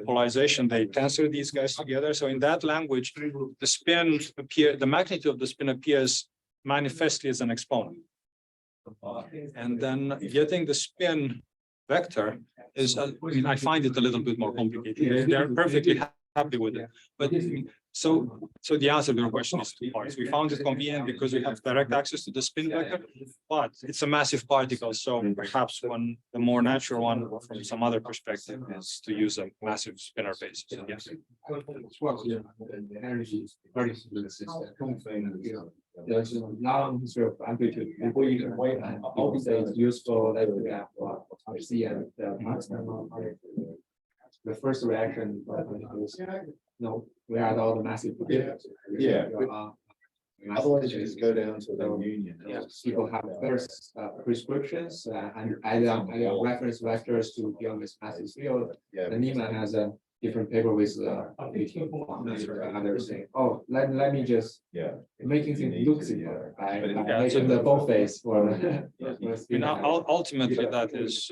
polarization, they tensor these guys together. So in that language, the spin the magnitude of the spin appears manifestly as an exponent. And then getting the spin vector is, I find it a little bit more complicated. They're perfectly happy with it. But so the answer to your question is two parts. We found it convenient because we have direct access to the spin vector, but it's a massive particle. So perhaps the more natural one from some other perspective is to use a massive spinor basis. Yes. The energy is very similar system. There's a long history of amplitude. Before you can wait, say it's useful that we have see and the first reaction is no, we had all the massive. Yeah. Otherwise, you just go down to the union. Yeah, people have first prescriptions and add reference vectors to deal with massive field. Yeah. The Niemann has a different paper with others saying, oh, let me just making things look simpler by making the both-face for. Ultimately, that is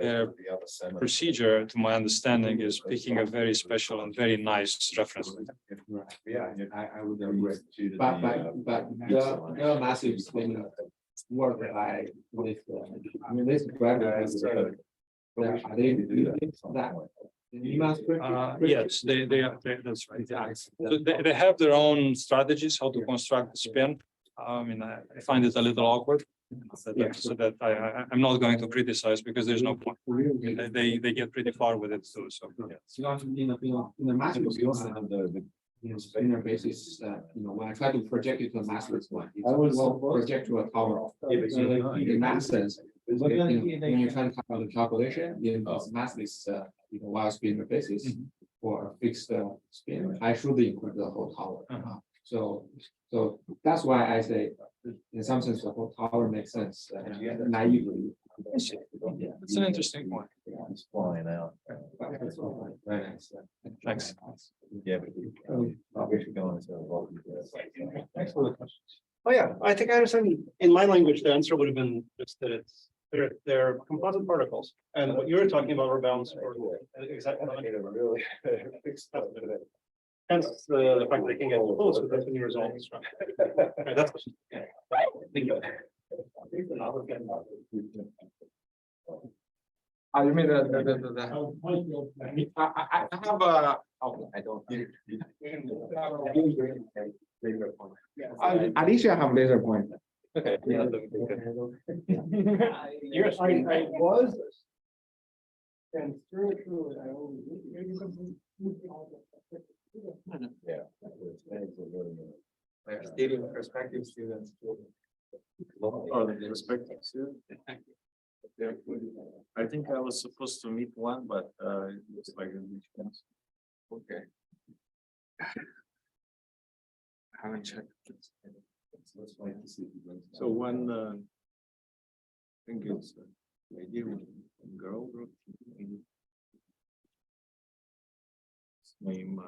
their procedure, to my understanding, is picking a very special and very nice reference. Yeah, I would agree. But the massive spin work by with this gravity has are they that. Yes, that's right. So they have their own strategies how to construct the spin. I mean, I find it a little awkward. So that I'm not going to criticize because there's no point. They get pretty far with it too. So In the massive field, spinor basis, when I try to project it to a massless one, it will project to a tower. In that sense, when you're trying to calculate the calculation, in massless while spinor basis for a fixed spin, I should include the whole tower. So that's why I say, in some sense, the whole tower makes sense naively. It's an interesting point. It's flying out. Very nice. Thanks. Yeah, but we should go into Thanks for the questions. Oh, yeah, I think I understand. In my language, the answer would have been just that they're composite particles, and what you were talking about were bounds or exactly. Really Hence the fact that they can get close, but that's when you resolve this. Right, that's thank you. You mean I have a. Oh, I don't. At least I have laser point. Okay. Yeah. I was. And through I only. Stating perspective students. Or the perspective student. I think I was supposed to meet one, but it looks like a huge chance. Okay. I haven't checked. So one I think it's lady girl group. Name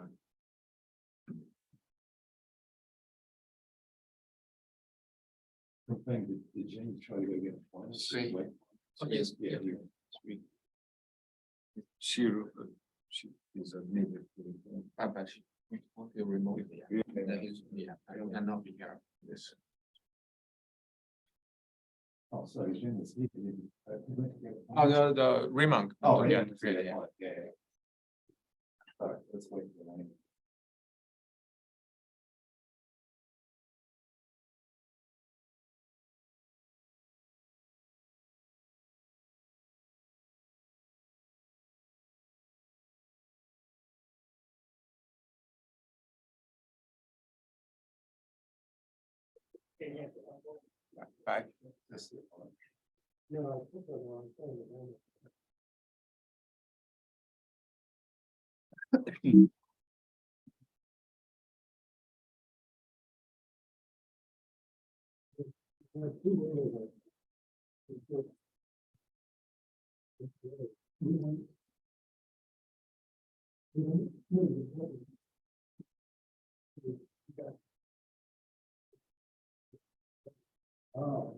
Did James try to go get a point? yes, yeah. She is a native. But she won't be remote. I cannot be here. This. Oh, sorry, Jim is sleeping. Oh, the remonk. Oh, yeah. All right, let's wait for the line. Bye. Oh.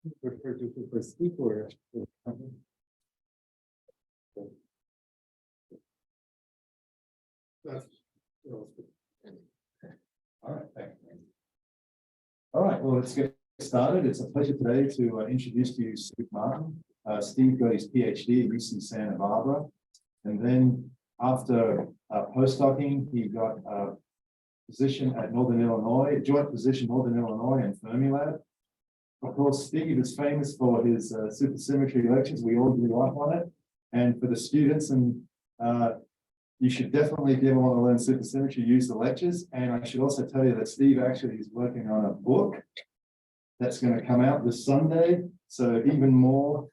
All right, thank you. All right, well, let's get started. It's a pleasure today to introduce to you Steve Martin. Steve got his PhD at UC Santa Barbara, and then after postdocing, he got a position at Northern Illinois, joint position Northern Illinois and Fermilab. Of course, Steve is famous for his supersymmetry lectures. We all grew up on it, and for the students, and you should definitely, if you ever want to learn supersymmetry, use the lectures. And I should also tell you that Steve actually is working on a book that's going to come out this Sunday. So even more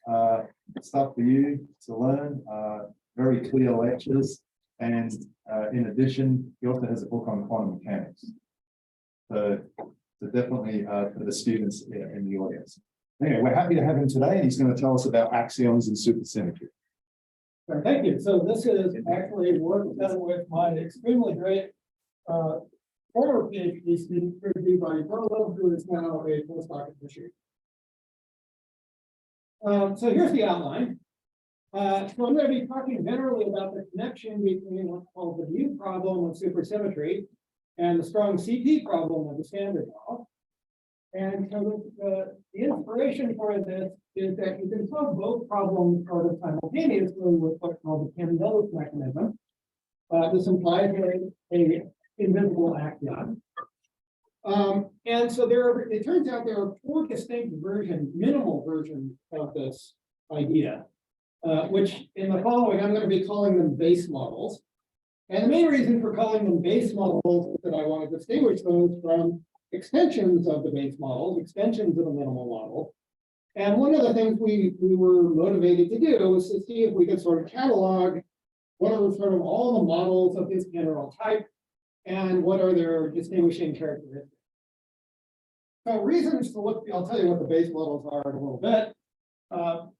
stuff for you to learn, very clear lectures. And in addition, he also has a book on quantum mechanics. So definitely for the students in the audience. Anyway, we're happy to have him today, and he's going to tell us about axions and supersymmetry. Thank you. So this is actually work done with my extremely great former PhD student, who is now a postdoc at Michigan. So here's the outline. So I'm going to be talking generally about the connection between what's called the mu problem of supersymmetry and the strong CP problem of the Standard Law. And so the inspiration for this is that you can solve both problems sort of simultaneously with what's called the Candella's mechanism. This implies a invisible axion. And so it turns out there are four distinct versions, minimal versions of this idea, which in the following, I'm going to be calling them base models. And the main reason for calling them base models is that I want to distinguish those from extensions of the base models, extensions of the minimal model. And one of the things we were motivated to do was to see if we could sort of catalog what are sort of all the models of this general type and what are their distinguishing characteristics. So reasons to look, I'll tell you what the base models are in a little bit,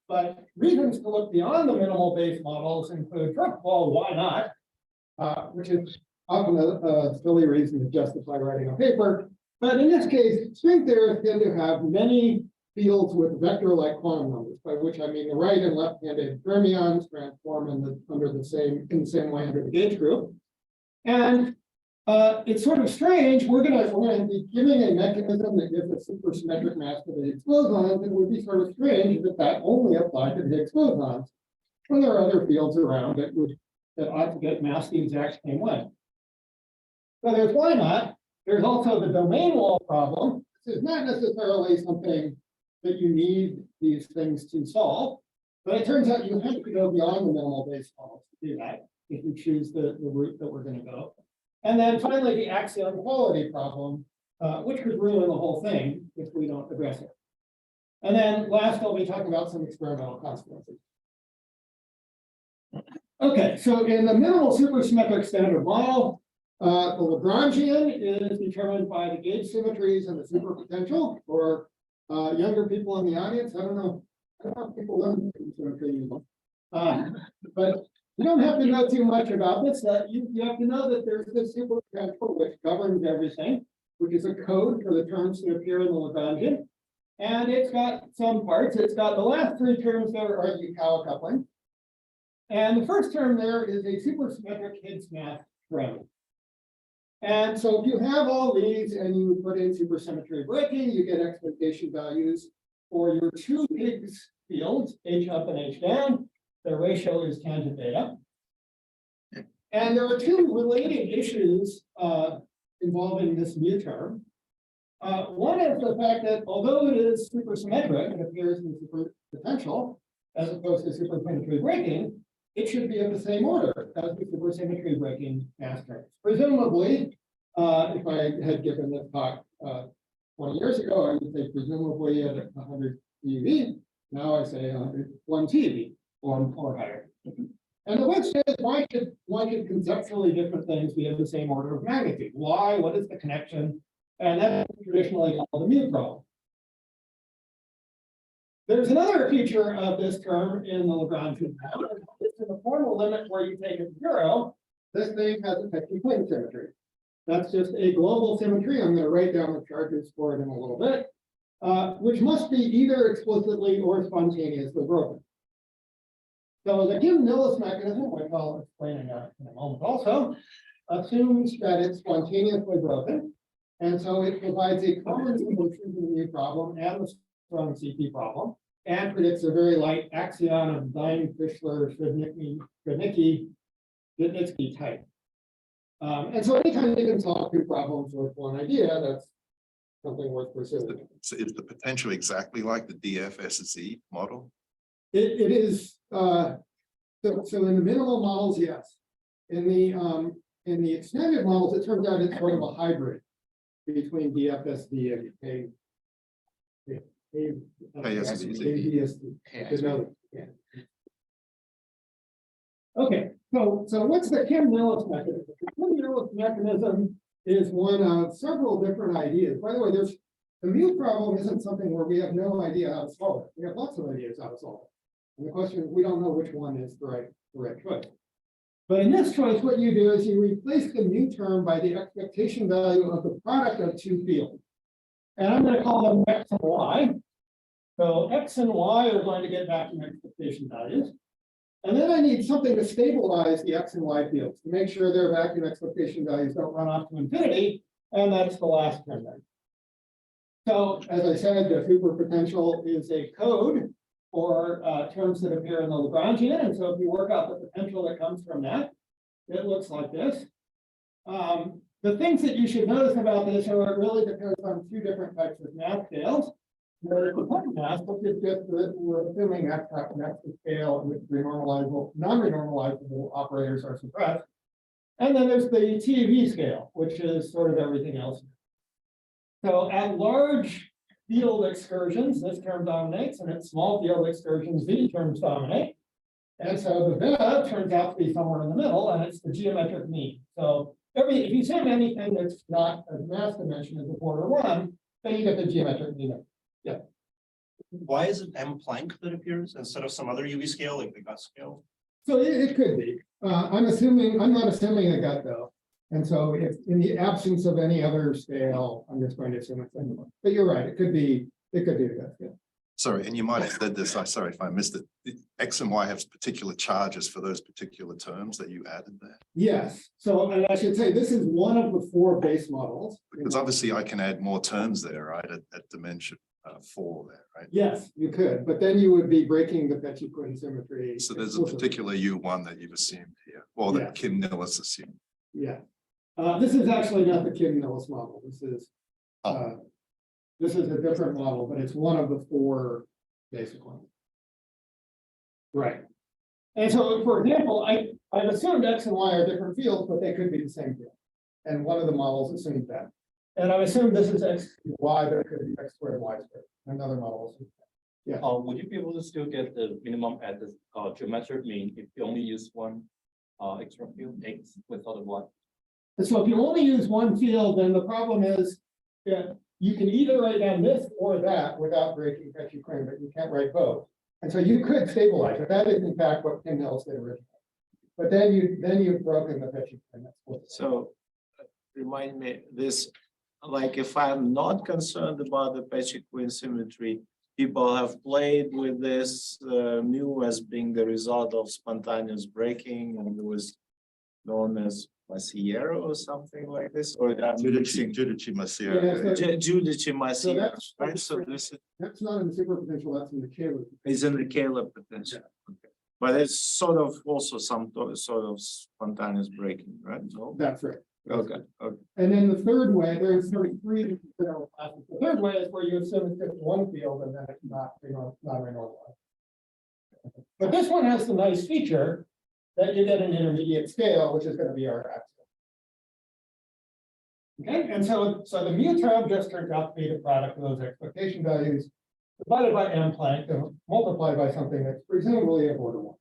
but reasons to look beyond the minimal base models include, first of all, why not, which is often a silly reason to justify writing a paper. But in this case, string theorists tend to have many fields with vector-like quantum numbers, by which I mean the right and left-handed fermions transform in the same way under the gauge group. And it's sort of strange. We're going to be giving a mechanism that gives a supersymmetric mass to the Higgs bosons. It would be sort of strange if that only applied to the Higgs bosons, when there are other fields around it that ought to get mass the exact same way. So there's why not. There's also the domain wall problem. This is not necessarily something that you need these things to solve, but it turns out you have to go beyond the minimal base models to do that if you choose the route that we're going to go. And then finally, the axion quality problem, which could ruin the whole thing if we don't address it. And then last, I'll be talking about some experimental consequences. Okay, so in the minimal supersymmetric standard model, the Lagrangian is determined by the gauge symmetries and the superpotential. For younger people in the audience, I don't know if people learn symmetry, but you don't have to know too much about this. You have to know that there's this superpotential which governs everything, which is a code for the terms that appear in the Lagrangian. And it's got some parts. It's got the last three terms there are Yukawa coupling. And the first term there is a supersymmetric Higgs mass term. And so if you have all these and you put in supersymmetry breaking, you get expectation values for your two Higgs fields, H up and H down. Their ratio is tangent beta. And there are two related issues involving this mu term. One is the fact that although it is supersymmetric, it appears in superpotential as opposed to supersymmetry breaking, it should be of the same order as the supersymmetry breaking mass terms. Presumably, if I had given this talk 20 years ago, I would say presumably at 100 TeV. Now I say 101 TeV or higher. And the question is, why should conceptually different things be of the same order of magnitude? Why? What is the connection? And that's traditionally called the mu problem. There's another feature of this term in the Lagrangian map. It's in the formal limit where you take it to 0. This thing has a Peccei-Quinn symmetry. That's just a global symmetry. I'm going to write down the charges for it in a little bit. which must be either explicitly or spontaneously broken. So the Kim-Millis mechanism, which I'll explain in a moment also, assumes that it's spontaneously broken. And so it provides a common solution to the mu problem and the strong CP problem, and predicts a very light axion of Dine-Fischler-Svidnicki type. And so anytime you can solve two problems with one idea, that's something worth pursuing. So is the potential exactly like the DFSZ model? It is, so in the minimal models, yes. In the extended models, it turns out it's sort of a hybrid between DFSD and Okay, so what's the Kim-Millis mechanism? The Kim-Millis mechanism is one of several different ideas. By the way, the mu problem isn't something where we have no idea how to solve it. We have lots of ideas how to solve it. And the question is, we don't know which one is the right choice. But in this choice, what you do is you replace the mu term by the expectation value of the product of two fields. And I'm going to call them X and Y. So X and Y are going to get vacuum expectation values. And then I need something to stabilize the X and Y fields to make sure their vacuum expectation values don't run off to infinity. And that's the last term there. So as I said, the superpotential is a code for terms that appear in the Lagrangian. And so if you work out the potential that comes from that, it looks like this. The things that you should notice about this are it really depends on two different types of math scales. The point math, which is just that we're assuming X has an extra scale in which non-renormalizable operators are suppressed. And then there's the TeV scale, which is sort of everything else. So at large field excursions, this term dominates, and at small field excursions, these terms dominate. And so the VEV turns out to be somewhere in the middle, and it's the geometric mean. So if you sum anything that's not a mass dimension as a order one, then you get the geometric mean. Yeah. Why is it M Planck that appears instead of some other UV scale like the gut scale? So it could be. I'm not assuming a gut though. And so if in the absence of any other scale, I'm just going to assume it's anyway. But you're right, it could be the gut scale. Sorry, and you might have said this, I'm sorry if I missed it. The X and Y have particular charges for those particular terms that you added there. Yes, so and I should say this is one of the four base models. Because obviously I can add more terms there, right, at dimension 4 there, right? Yes, you could, but then you would be breaking the Peccei-Quinn symmetry. So there's a particular U1 that you've assumed here, or that Yeah. Kim-Millis assumed. Yeah, this is actually not the Kim-Millis model. This is a different model, but it's one of the four basic ones. Right. And so, for example, I've assumed X and Y are different fields, but they could be the same field. And one of the models assumes that. And I assume this is X, Y, but it could be X squared, Y squared. Another model assumes that. Yeah. Would you be able to still get the minimum at the geometric mean if you only use one extra field X without a Y? And so if you only use one field, then the problem is that you can either write down this or that without breaking Peccei-Quinn, but you can't write both. And so you could stabilize it. That is in fact what Kim-Millis did originally. But then you've broken the Peccei-Quinn. So remind me this, like if I'm not concerned about the Peccei-Quinn symmetry, people have played with this mu as being the result of spontaneous breaking, and it was known as Masiero or something like this, or Giudici-Masiero, right? So this is, That's not in the superpotential, that's in the Kähler. is in the Kähler potential. Okay. But it's sort of also some sort of spontaneous breaking, right? No? That's right. Okay. Okay. And then the third way, there's 33 different classes. The third way is where you assume it's just one field and then it's not renormalized. But this one has the nice feature that you get an intermediate scale, which is going to be our axion. Okay, and so the mu term just turns out to be the product of those expectation values divided by M Planck and multiplied by something that's presumably of order 1.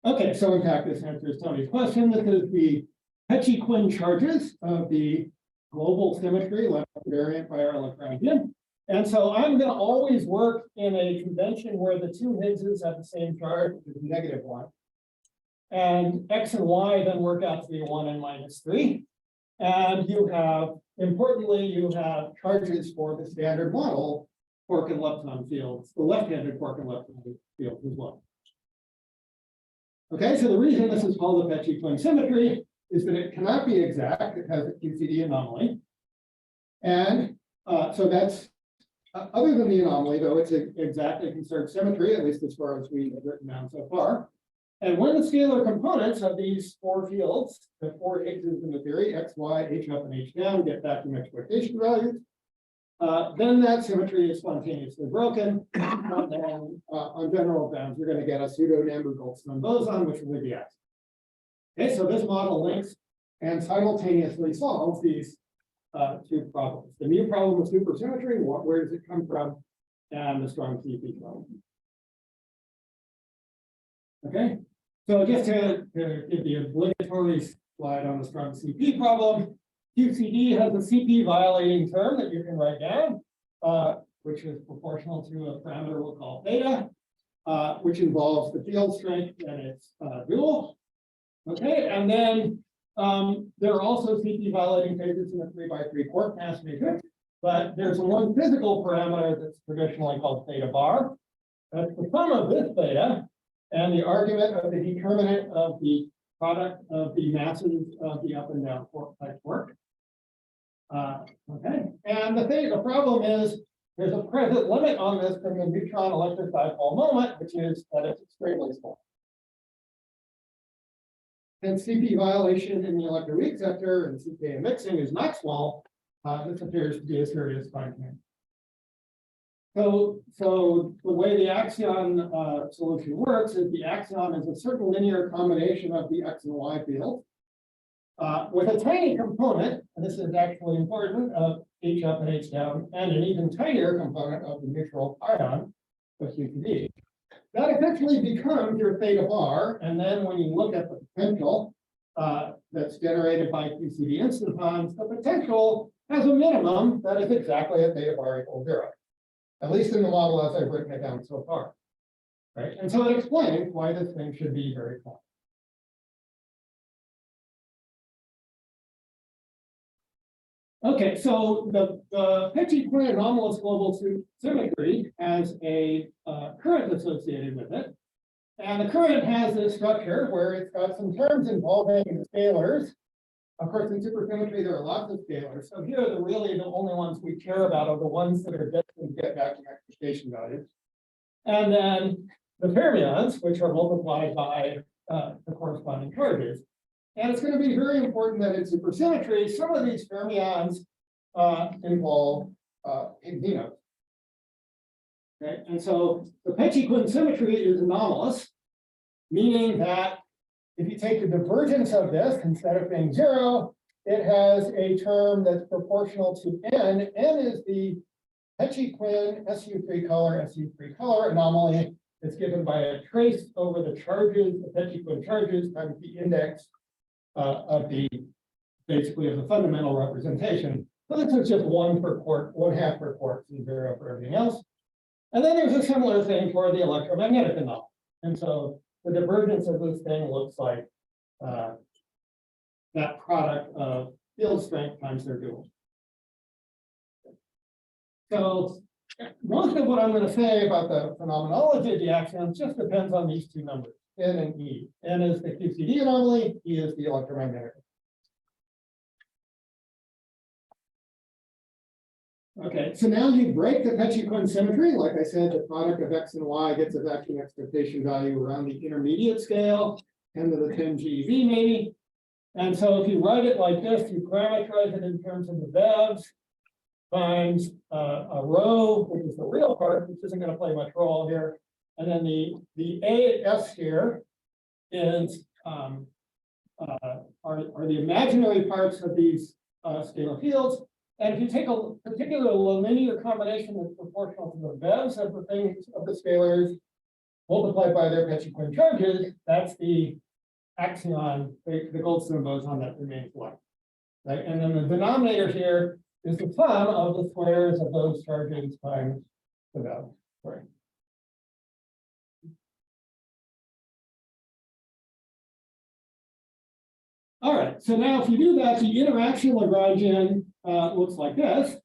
Okay, so in fact, this answers Tony's question. This is the Peccei-Quinn charges of the global symmetry left invariant by our Lagrangian. And so I'm going to always work in a convention where the two Higgses have the same charge, which is -1. And X and Y then work out to be 1 and -3. And you have, importantly, you have charges for the standard model quark and lepton fields, the left-handed quark and lepton fields as well. Okay, so the reason this is called the Peccei-Quinn symmetry is that it cannot be exact. It has a QCD anomaly. And so that's, other than the anomaly, though, it's an exactly conserved symmetry, at least as far as we have written down so far. And when the scalar components of these four fields, the four x's in the theory, x, y, h up and h down, get vacuum exploitation values, then that symmetry is spontaneously broken. And then on general bounds, you're going to get a pseudo-Nambu-Goldstone boson, which will be the axion. Okay, so this model links and simultaneously solves these two problems. The mu problem of supersymmetry, where does it come from? And the strong CP problem. Okay, so just to give the obligatory slide on the strong CP problem, QCD has a CP violating term that you can write down, which is proportional to a parameter we'll call theta, which involves the field strength and its dual. Okay, and then there are also CP violating phases in a 3x3 quark mass matrix, but there's one physical parameter that's traditionally called theta bar. That's the sum of this theta and the argument of the determinant of the product of the masses of the up and down type quark. Okay, and the problem is there's a present limit on this from the neutron electric dipole moment, which is that it's extremely small. And CP violation in the electroweak sector and CK mixing is not small. This appears to be a serious finding. So the way the axion solution works is the axion is a certain linear combination of the x and y field with a tiny component, and this is actually important, of h up and h down, and an even tinier component of the neutral ion, of QCD. That effectively becomes your theta bar, and then when you look at the potential that's generated by QCD instantons, the potential has a minimum that is exactly at theta bar equals 0. At least in the model as I've written it down so far. Right? And so it explains why this thing should be very small. Okay, so the Peccei-Quinn anomalous global symmetry has a current associated with it. And the current has this structure where it's got some terms involving the scalars. Of course, in supersymmetry, there are lots of scalars. So here are really the only ones we care about are the ones that are destined to get vacuum expectation values. And then the fermions, which are multiplied by the corresponding charges. And it's going to be very important that in supersymmetry, some of these fermions involve xenos. Okay, and so the Peccei-Quinn symmetry is anomalous, meaning that if you take the divergence of this, instead of being 0, it has a term that's proportional to n. N is the Peccei-Quinn SU3 color anomaly. It's given by a trace over the charges, the Peccei-Quinn charges times the index of the basically of the fundamental representation. So this is just 1 per quark, 1/2 per quark, and 0 for everything else. And then there's a similar thing for the electromagnetic anomaly. And so the divergence of this thing looks like that product of field strength times their dual. So most of what I'm going to say about the phenomenology of the axions just depends on these two numbers, N and E. N is the QCD anomaly, E is the electromagnetic. Okay, so now you break the Peccei-Quinn symmetry. Like I said, the product of x and y gets a vacuum expectation value around the intermediate scale, 10 to the 10 GeV maybe. And so if you write it like this, you parameterize it in terms of the vevs times a rho, which is the real part, which isn't going to play much role here. And then the AS here is are the imaginary parts of these scalar fields. And if you take a particular linear combination that's proportional to the vevs of the things of the scalars multiplied by their Peccei-Quinn charges, that's the axion, the Goldstone boson that remains left. Right? And then the denominator here is the sum of the squares of those charges times the vev. Sorry. All right, so now if you do that, the interaction Lagrangian looks like this.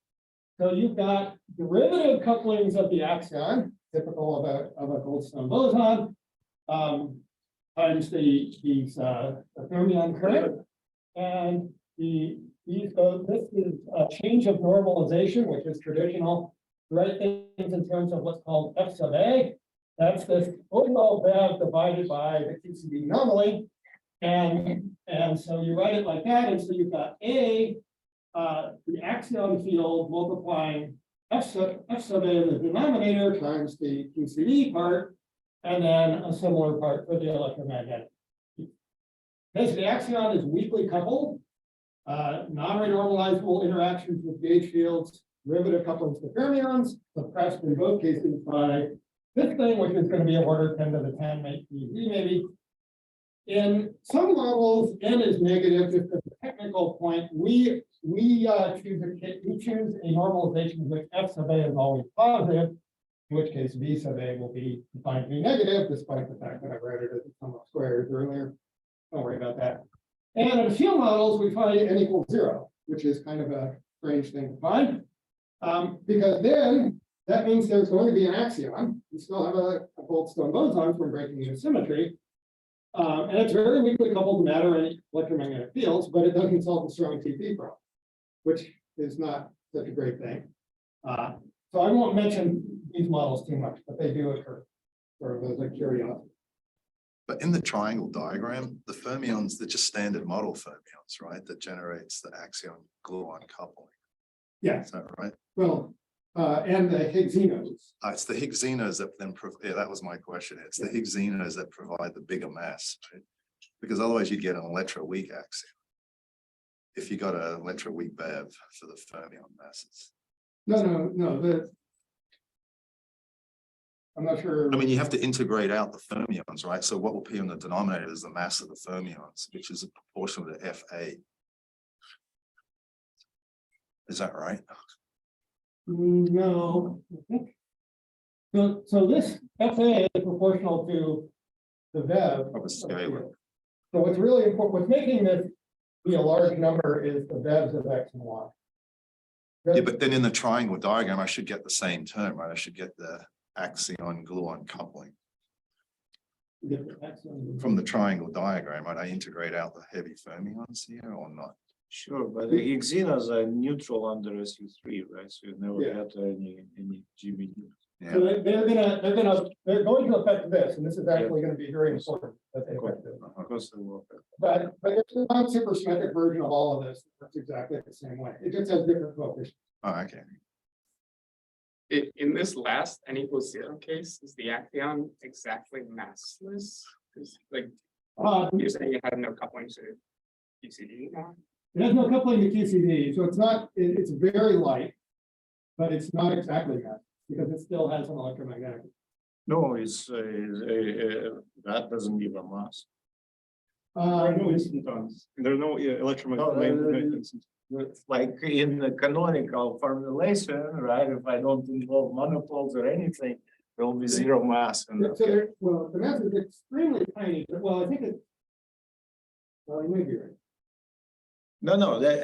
So you've got derivative couplings of the axion, typical of a Goldstone boson, times the fermion current, and this is a change of normalization, which is traditional. Write things in terms of what's called f sub a. That's this overall bev divided by the QCD anomaly. And so you write it like that, and so you've got A, the axion field multiplying f sub a in the denominator times the QCD part, and then a similar part for the electromagnetic. Because the axion is weakly coupled, non-renormalizable interactions with gauge fields, derivative couplings to fermions, suppressed in both cases by this thing, which is going to be of order 10 to the 10, maybe. In some models, n is negative. Just as a technical point, we choose a normalization in which f sub a is always positive, in which case v sub a will be defined to be negative, despite the fact that I wrote it as a sum of squares earlier. Don't worry about that. And in a few models, we find n equals 0, which is kind of a strange thing to find, because then that means there's going to be an axion. You still have a Goldstone boson from breaking into symmetry. And it's very weakly coupled to matter and electromagnetic fields, but it doesn't solve the strong TeV problem, which is not such a great thing. So I won't mention these models too much, but they do occur, sort of as a curiosity. But in the triangle diagram, the fermions, they're just standard model fermions, right? That generates the axion-gluon coupling. Yeah. Is that right? Well, and the Higgs-Zenos. It's the Higgs-Zenos that then, yeah, that was my question. It's the Higgs-Zenos that provide the bigger mass, right? Because otherwise you'd get an electroweak axion if you got an electroweak BEV for the fermion masses. No. I'm not sure. I mean, you have to integrate out the fermions, right? So what will be in the denominator is the mass of the fermions, which is proportional to FA. Is that right? No. So this FA is proportional to the VEV. Of a scalar. So what's really important, what's making this be a large number is the VEVs of X and Y. Yeah, but then in the triangle diagram, I should get the same term, right? I should get the axion-gluon coupling. From the triangle diagram, right? I integrate out the heavy fermions here or not? Sure, but the Higgs-Zenos are neutral under SU3, right? So you never Yeah. get any GBD. Yeah. So they're going to affect this, and this is actually going to be very important that they affect this. Of course, they will. But it's a non-supersymmetric version of all of this. That's exactly the same way. It just has different coefficients. Oh, okay. In this last n equals 0 case, is the axion exactly massless? Because like you're saying it had no coupling to QCD now? It has no coupling to QCD, so it's not. It's very light, but it's not exactly that because it still has an electromagnetic. No, it's that doesn't give a mass. There are no instantons. There are no electromagnetic. Like in the canonical formulation, right? If I don't involve monopoles or anything, there will be zero mass. And So well, the mass is extremely tiny. Well, I think it's. Well, you may be right. No, the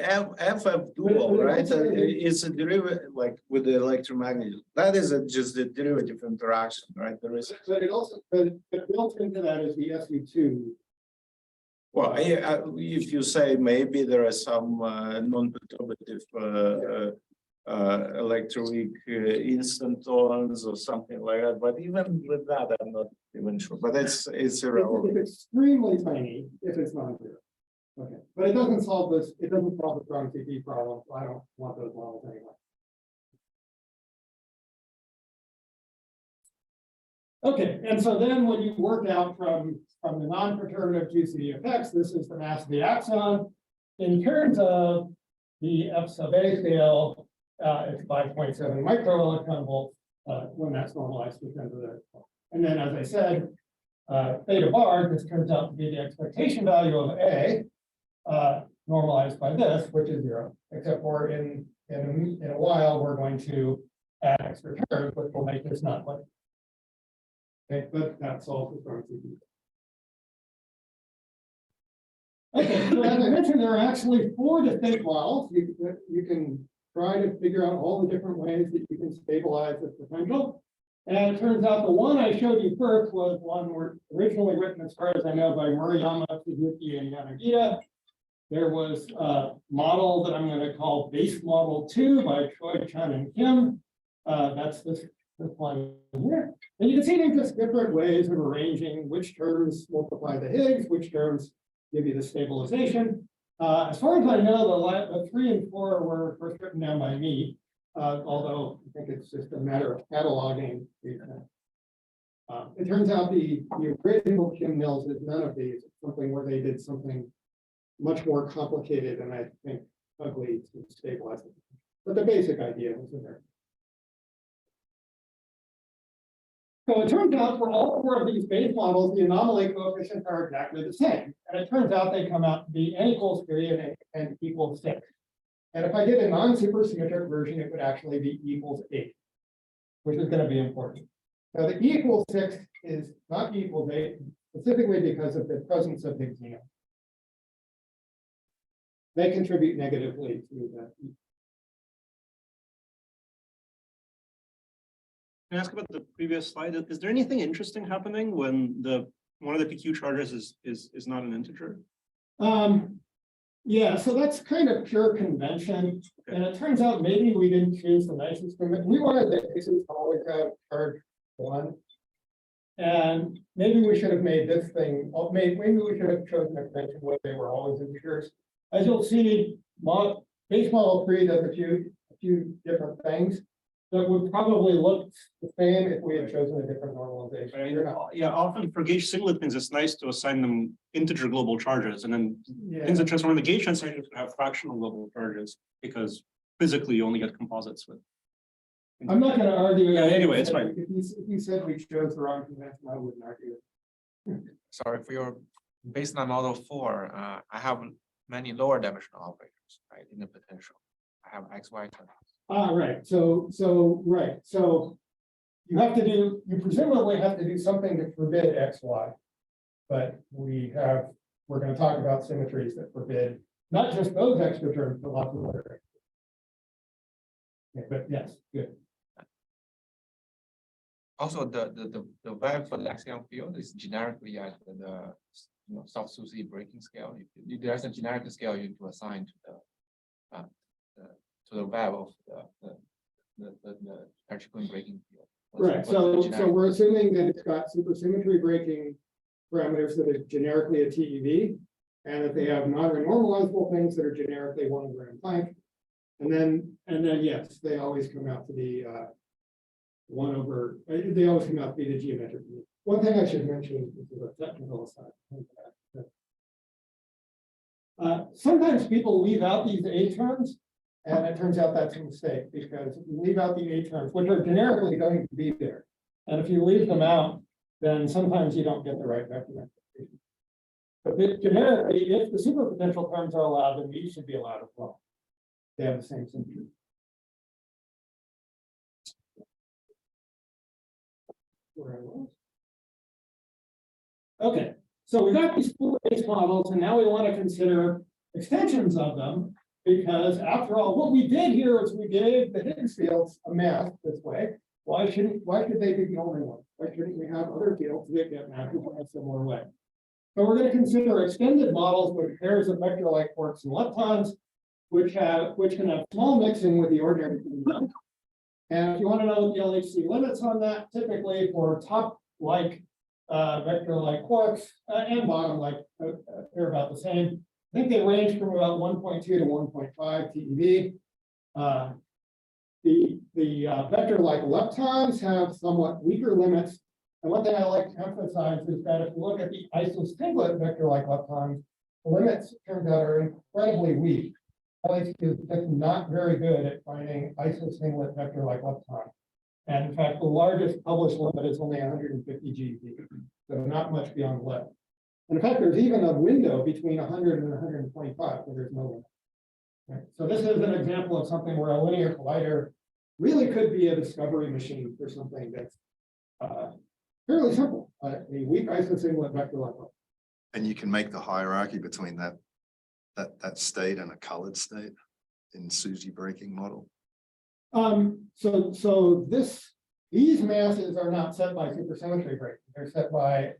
FF dual, right? It's a derivative, like with the electromagnet. That is just the derivative interaction, right? There is. But it also, but built into that is the SU2. Well, if you say maybe there are some non-perturbative electroweak instantons or something like that, but even with that, I'm not even sure. But it's irrelevant. It's extremely tiny if it's non-zero. Okay, but it doesn't solve this. It doesn't solve the strong TeV problem. So I don't want those models anyway. Okay, and so then when you work out from the non-perturbative QCD effects, this is the mass of the axion. In terms of the F sub A scale, it's 5.7 microelectron volts when that's normalized to 10 to the. And then, as I said, theta bar, this turns out to be the expectation value of A, normalized by this, which is 0. Except for in a while, we're going to add extra terms, which will make this not like. Okay, but that solves the strong TeV. Okay, so as I mentioned, there are actually 4 distinct models. You can try to figure out all the different ways that you can stabilize the potential. And it turns out the one I showed you first was one originally written, as far as I know, by Murayama, Suzuki, and Yanagita. There was a model that I'm going to call base model 2 by Choi, Chun, and Kim. That's this one here. And you can see there's just different ways of arranging which terms multiply the Higgs, which terms give you the stabilization. As far as I know, the 3 and 4 were first written down by me, although I think it's just a matter of cataloging. It turns out the original Kim Mills is none of these. It's something where they did something much more complicated and I think ugly to stabilize it. But the basic idea was in there. So it turns out for all 4 of these base models, the anomaly coefficients are exactly the same. And it turns out they come out to be n equals 3 and n equals 6. And if I did a non-supersymmetric version, it would actually be E equals 8, which is going to be important. So the E equals 6 is not E equals 8, specifically because of the presence of Higgs xenon. They contribute negatively to that. Can I ask about the previous slide? Is there anything interesting happening when one of the PQ charges is not an integer? Yeah, so that's kind of pure convention. Okay. And it turns out maybe we didn't choose the nicest thing. We wanted the cases to always have charge 1. And maybe we should have made this thing, maybe we should have chosen a convention where they were always integers. As you'll see, base model 3 does a few different things that would probably look the same if we had chosen a different normalization. Yeah, often for gauge-singlet things, it's nice to assign them integer global charges, and then things that transform the gauge transform have fractional global charges because physically you only get composites with. I'm not going to argue. Yeah, anyway, it's fine. If you said we chose the wrong convention, I wouldn't argue it. Sorry, for your baseline model 4, I have many lower dimensional operators, right, in the potential. I have XY terms. Right. So you presumably have to do something to forbid XY, but we're going to talk about symmetries that forbid not just those extra terms, but lots of other. Okay, but yes, good. Also, the value for the axion field is generically at the South-Suzy breaking scale. There's a generic scale you to assign to the value of the Peccei-Quinn breaking field. Right. So we're assuming that it's got supersymmetry breaking parameters that are generically a TeV, and that they have non-renormalizable things that are generically 1 gram Planck. And then yes, they always come out to be they always come out to be the geometric mean. One thing I should mention is a technical aside. Sometimes people leave out these A terms, and it turns out that's a mistake because you leave out the A terms, which are generically going to be there. And if you leave them out, then sometimes you don't get the right vector representation. But generically, if the superpotential terms are allowed, then these should be allowed as well. They have the same symmetry. Okay, so we got these 4 base models, and now we want to consider extensions of them, because after all, what we did here is we gave the Higgs fields a mass this way. Why should they be the only one? Why shouldn't we have other fields that get mapped in a similar way? So we're going to consider extended models with pairs of vector-like quarks and leptons, which can have small mixing with the ordinary. And if you want to know the LHC limits on that, typically for top-like vector-like quarks and bottom-like, they're about the same. I think they range from about 1.2 to 1.5 TeV. The vector-like leptons have somewhat weaker limits. And one thing I like to emphasize is that if you look at the iso-singlet vector-like leptons, the limits, it turns out, are incredibly weak. LHC is just not very good at finding iso-singlet vector-like leptons. And in fact, the largest published limit is only 150 GeV, so not much beyond the limit. And in fact, there's even a window between 100 and 125 where there's no limit. Right? So this is an example of something where a linear collider really could be a discovery machine for something that's fairly simple, a weak iso-singlet vector-like lepton. And you can make the hierarchy between that that state and a colored state in SUSY breaking model? These masses are not set by supersymmetry breaking, they're set by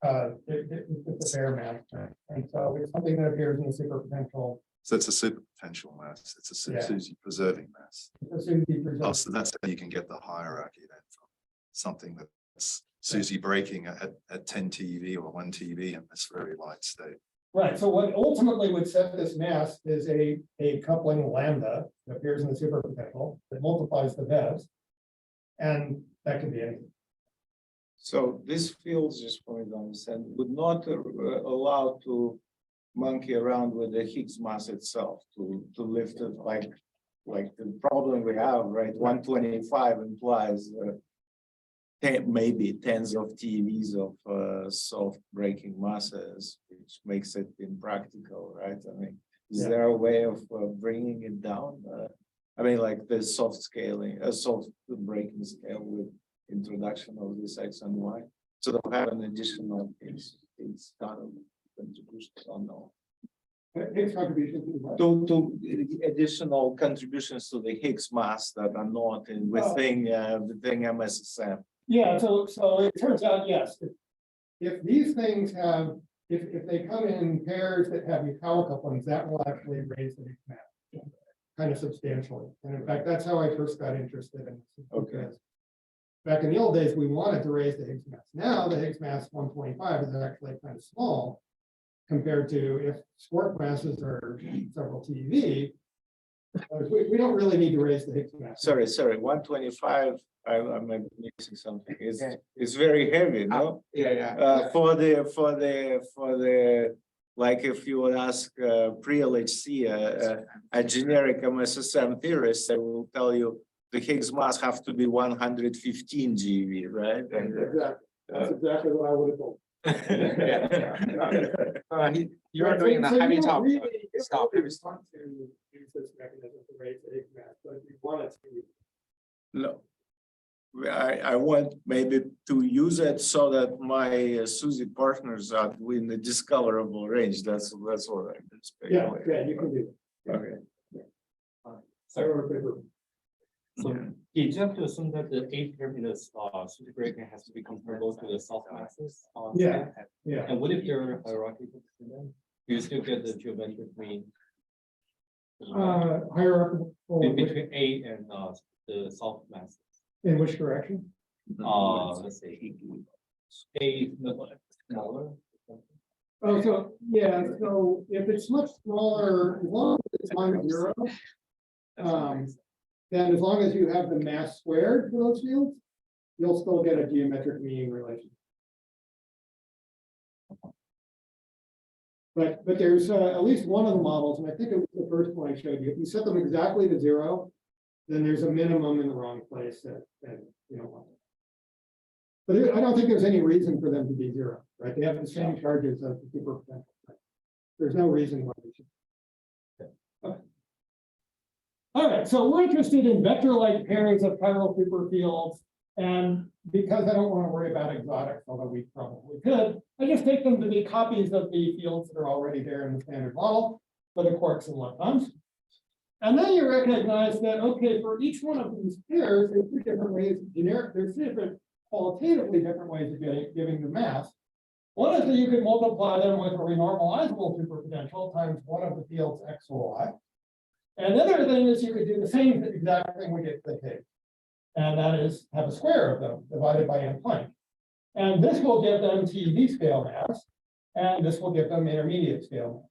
it's a bare mass. And so it's something that appears in the superpotential. So it's a superpotential mass. It's a Yeah. SUSY preserving mass. It's a SUSY preserving. Oh, so that's how you can get the hierarchy then from something that's SUSY breaking at 10 TeV or 1 TeV in this very light state. Right, so what ultimately would set this mass is a coupling lambda that appears in the superpotential that multiplies the vevs. And that could be anything. So this field, just for me to understand, would not allow to monkey around with the Higgs mass itself to lift it like the problem we have, right? 125 implies maybe tens of TeVs of soft breaking masses, which makes it impractical, right? I mean, is there a way of bringing it down? I mean, like the soft scaling, a soft breaking scale with introduction of this X and Y, so they'll have an additional it's kind of contribution or no? Higgs contribution to what? To additional contributions to the Higgs mass that are not in within MSSM. Yeah, so it turns out, yes, if these things have, if they come in pairs that have power couplings, that will actually raise the Higgs mass kind of substantially. And in fact, that's how I first got interested in this. Okay. Back in the old days, we wanted to raise the Higgs mass. Now the Higgs mass 125 is actually kind of small compared to if quark masses are several TeV. We don't really need to raise the Higgs mass. Sorry, 125. I might be missing something. It's very heavy, no? For the like if you would ask pre-LHC, a generic MSSM theorist, they will tell you the Higgs mass have to be 115 GeV, right? And, Exactly. That's exactly what I would have told. You're doing the heavy top. Stop. To use this mechanism to raise the Higgs mass, but if you wanted to. No. I want maybe to use it so that my SUSY partners are in the discoverable range. That's what I'm Yeah, you can do that. Okay. So you have to assume that the A terminus SUSY breaking has to be comparable to the soft masses. Yeah. And what if you're hierarchical to them? Do you still get the geometric mean? Hierarchical. Between A and the soft masses. In which direction? Let's say A smaller. Oh, so yeah, so if it's much smaller, as long as it's non-zero, then as long as you have the mass squared for those fields, you'll still get a geometric mean relation. But there's at least one of the models, and I think it was the first one I showed you. If you set them exactly to zero, then there's a minimum in the wrong place that you don't want. But I don't think there's any reason for them to be zero, right? They have the same charges as the superpotential. There's no reason why they should. Okay. All right, so we're interested in vector-like pairs of chiral superfields, and because I don't want to worry about exotics, although we probably could, I just take them to be copies of the fields that are already there in the standard model for the quarks and leptons. And then you recognize that, okay, for each one of these pairs, there's two different ways, there's different, qualitatively different ways of giving the mass. One is that you could multiply them with a renormalizable superpotential times one of the fields X or Y. And the other thing is you could do the same exact thing we did with Higgs. And that is have a square of them divided by n Planck. And this will give them TeV scale mass, and this will give them intermediate scale mass.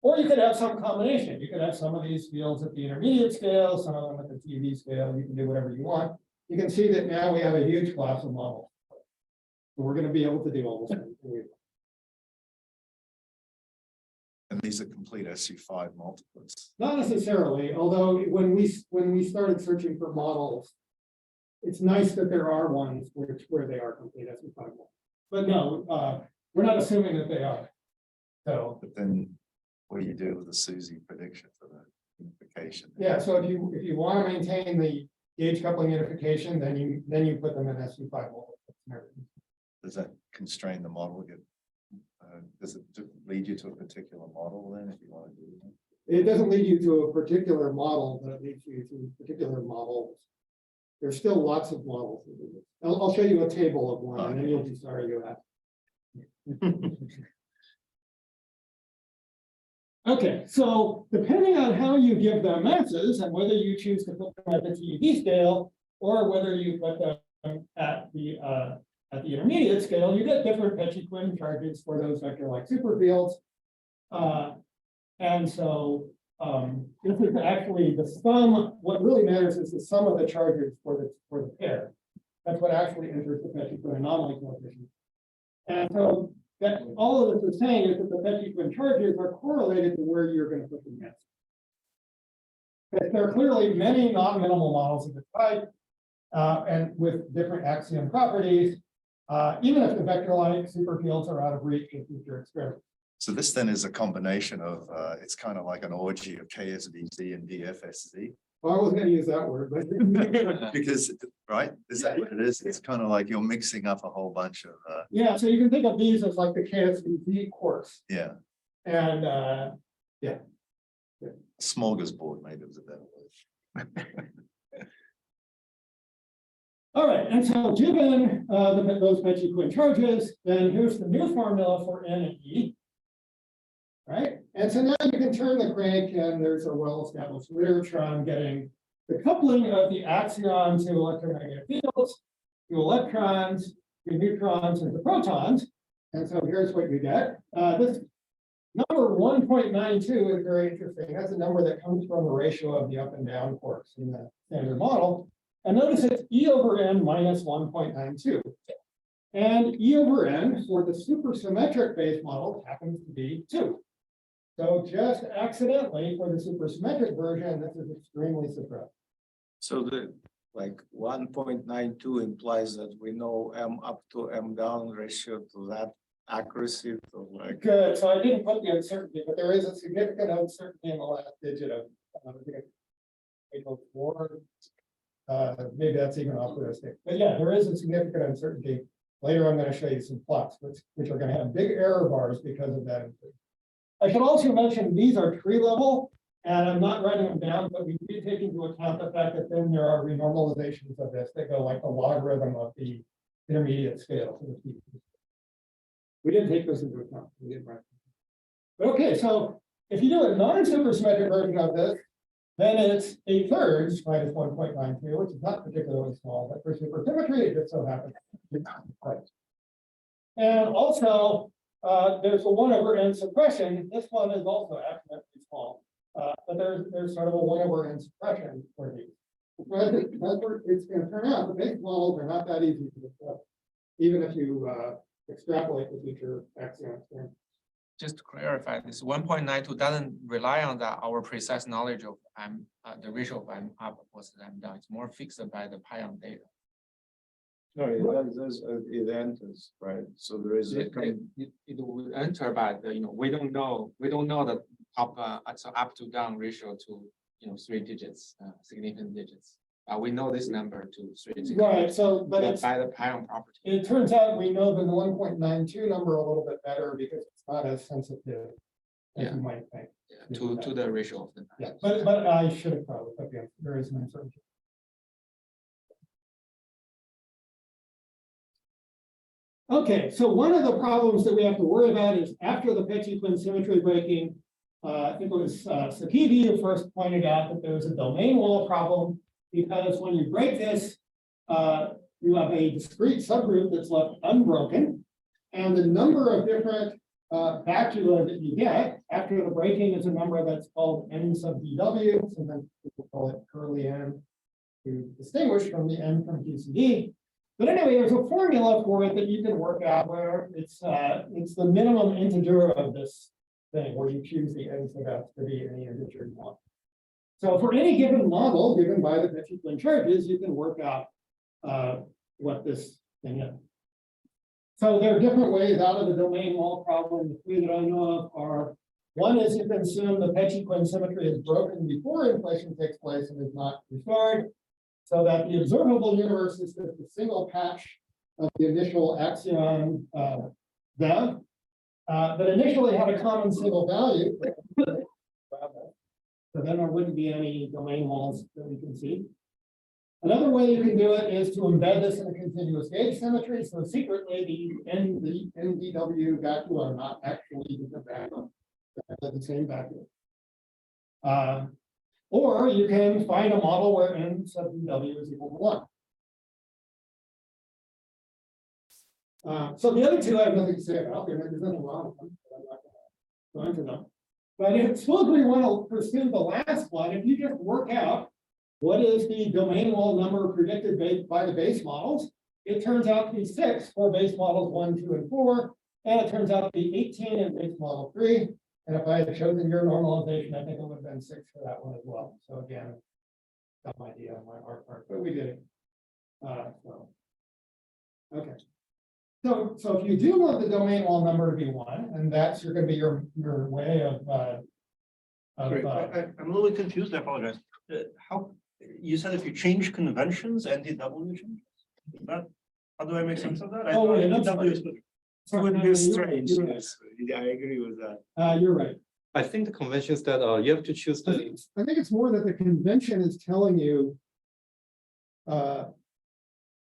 Or you could have some combination. You could have some of these fields at the intermediate scale, some of them at the TeV scale. You can do whatever you want. You can see that now we have a huge class of models. So we're going to be able to do almost anything. And these are complete SU5 multiplets. Not necessarily, although when we started searching for models, it's nice that there are ones where they are complete SU5 models. But no, we're not assuming that they are. So, But then what do you do with the SUSY prediction for the unification? yeah, so if you want to maintain the gauge coupling unification, then you put them in SU5 models. Does that constrain the model? does it lead you to a particular model then, if you want to do that? It doesn't lead you to a particular model, but it leads you to particular models. There's still lots of models. I'll show you a table of one, and then you'll be sorry you asked. Okay, so depending on how you give them masses and whether you choose to put them at the TeV scale or whether you put them at the intermediate scale, you get different Peccei-Quinn charges for those vector-like superfields. And so this is actually the sum. What really matters is the sum of the charges for the pair. That's what actually enters the Peccei-Quinn anomaly coefficient. And so that all of this is saying is that the Peccei-Quinn charges are correlated to where you're going to put the mass. There are clearly many non-minimal models of the type, and with different axion properties, even if the vector-like superfields are out of reach in future experiments. So this then is a combination of, it's kind of like an orgy of KSVZ and DFSZ. Well, I wasn't going to use that word, but Because, right, is that what it is? It's kind of like you're mixing up a whole bunch of, yeah, so you can think of these as like the KSVZ quarks. yeah, And smorgasbord maybe was a better word. all right, and so given those Peccei-Quinn charges, then here's the new formula for N and E. Right, and so now you can turn the crank, and there's a well-established literature on getting the coupling of the axion to electromagnetic fields, to electrons, to neutrons, and to protons. And so here's what you get. This number 1.92 is very interesting. That's a number that comes from the ratio of the up and down quarks in the standard model. And notice it's E over N minus 1.92. And E over N for the supersymmetric base model happens to be 2. So just accidentally for the supersymmetric version, this is extremely suppressed. So the like 1.92 implies that we know M up to M down ratio to that accuracy. So like, Good. So I didn't put the uncertainty, but there is a significant uncertainty in the last digit of 804. Maybe that's even optimistic. But yeah, there is a significant uncertainty. Later, I'm going to show you some plots, which are going to have big error bars because of that. I should also mention these are tree level, and I'm not writing them down, but we do take into account the fact that then there are renormalizations of this that go like the logarithm of the intermediate scale. We didn't take this into account. We didn't write. But okay, so if you do a non-supersymmetric version of this, then it's 8/3 minus 1.92, which is not particularly small, but for supersymmetry, it just so happens. Right. And also, there's a 1 over n suppression. This one is also accidentally small, but there's sort of a 1 over n suppression for these. But that's where it's going to turn out. The base models are not that easy to discuss, even if you extrapolate the future axion. Just to clarify, this 1.92 doesn't rely on our precise knowledge of the ratio of M up versus M down. It's more fixed by the pion data. no, it enters, right? So there is a It will enter, but we don't know the up to down ratio to 3 digits, significant digits. We know this number to 3 digits. Right. So, but it's by the pion property. It turns out we know the 1.92 number a little bit better because it's not as sensitive as you might think. Yeah, to the ratio of the. Yeah, but I should have probably put the there is an uncertainty. Okay, so one of the problems that we have to worry about is after the Peccei-Quinn symmetry breaking, I think it was Sakivi who first pointed out that there's a domain wall problem, because when you break this, you have a discrete subgroup that's left unbroken, and the number of different bacula that you get after the breaking is a number that's called n sub dw, sometimes people call it curly n to distinguish from the n from QCD. But anyway, there's a formula for it that you can work out where it's the minimum integer of this thing, where you choose the n sub f to be any integer you want. So for any given model given by the Peccei-Quinn charges, you can work out what this thing is. So there are different ways out of the domain wall problem. The 3 that I know of are, one is you can assume the Peccei-Quinn symmetry is broken before inflation takes place and is not restored, so that the observable universe is just a single patch of the initial axion VEV. that initially had a common single value. So then there wouldn't be any domain walls that we can see. Another way you can do it is to embed this in a continuous gauge symmetry. So secretly, the NDW vacuum are not actually different vacuum. They're the same vacuum. Or you can find a model where n sub dw is equal to 1. So the other two I have nothing to say about. There's nothing wrong with them. I'm not going to go into them. But if suppose we want to pursue the last one, if you just work out what is the domain wall number predicted by the base models, it turns out to be 6 for base models 1, 2, and 4, and it turns out to be 18 in base model 3. And if I had chosen your normalization, I think it would have been 6 for that one as well. So again, dumb idea on our part, but we did it. Okay. So if you do want the domain wall number to be 1, and that's going to be your way of Great. I'm a little confused. I apologize. How you said if you change conventions, NDW changes? How do I make sense of that? I thought NDW is It would be strange. Yes, I agree with that. You're right. I think the convention is that you have to choose I the. think it's more that the convention is telling you.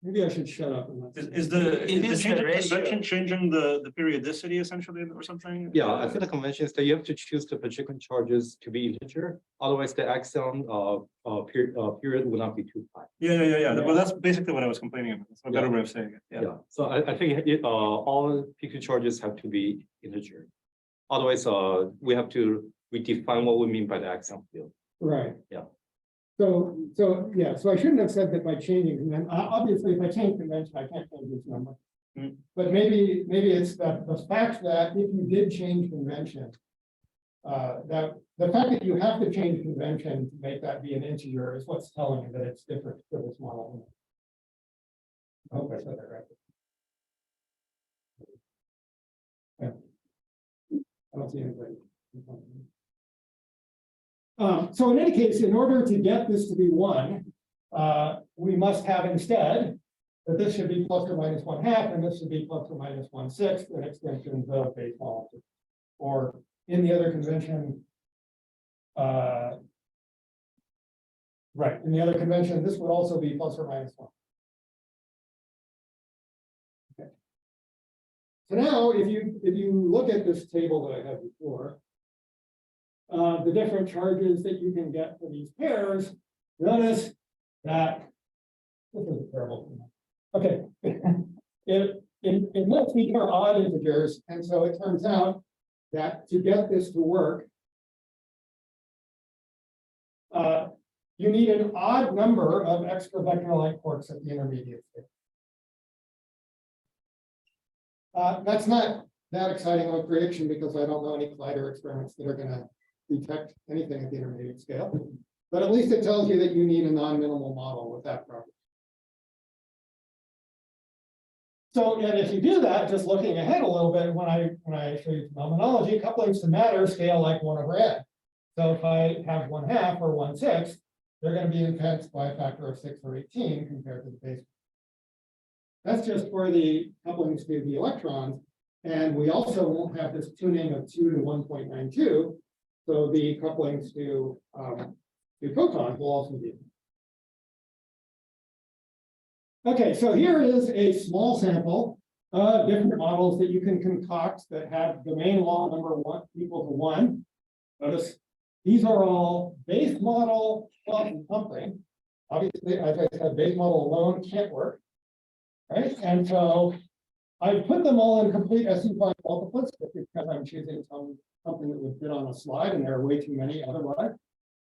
Maybe I should shut up. Is the change of convention changing the periodicity essentially or something? Yeah, I think the convention is that you have to choose the Peccei-Quinn charges to be integer. Otherwise, the axion period will not be too high. Yeah. Well, that's basically what I was complaining about. That's a better way of saying it. Yeah. So I think all Peccei charges have to be integer. Otherwise, we have to redefine what we mean by the axion field. Right. Yeah. So I shouldn't have said that by changing convention. Obviously, if I change convention, I can't change this number. But maybe it's the fact that if you did change convention, that the fact that you have to change convention to make that be an integer is what's telling you that it's different for this model. I hope I said that right. Yeah. I don't see anybody. So in any case, in order to get this to be 1, we must have instead that this should be plus or minus 1/2, and this should be plus or minus 1/6 in extensions of base model. Or in the other convention, right, in the other convention, this would also be plus or minus 1. Okay. So now, if you look at this table that I had before, the different charges that you can get for these pairs, notice that this is a terrible thing. Okay, it must be odd integers, and so it turns out that to get this to work, you need an odd number of extra vectorlike quarks at the intermediate state. That's not that exciting of a prediction because I don't know any Collider experiments that are going to detect anything at the intermediate scale, but at least it tells you that you need a non-minimal model with that property. So, and if you do that, just looking ahead a little bit, when I show you phenomenology, couplings to matter scale like 1/n. So if I have 1/2 or 1/6, they're going to be enhanced by a factor of 6 or 18 compared to the base. That's just for the couplings to the electrons, and we also won't have this tuning of 2 to 1.92. So the couplings to photons will also be. Okay, so here is a small sample of different models that you can concoct that have domain wall number 1 equal to 1. Notice these are all base model plus something. Obviously, as I said, base model alone can't work, right? And so I put them all in complete SU5 multiplets because I'm choosing something that would fit on a slide, and there are way too many otherwise.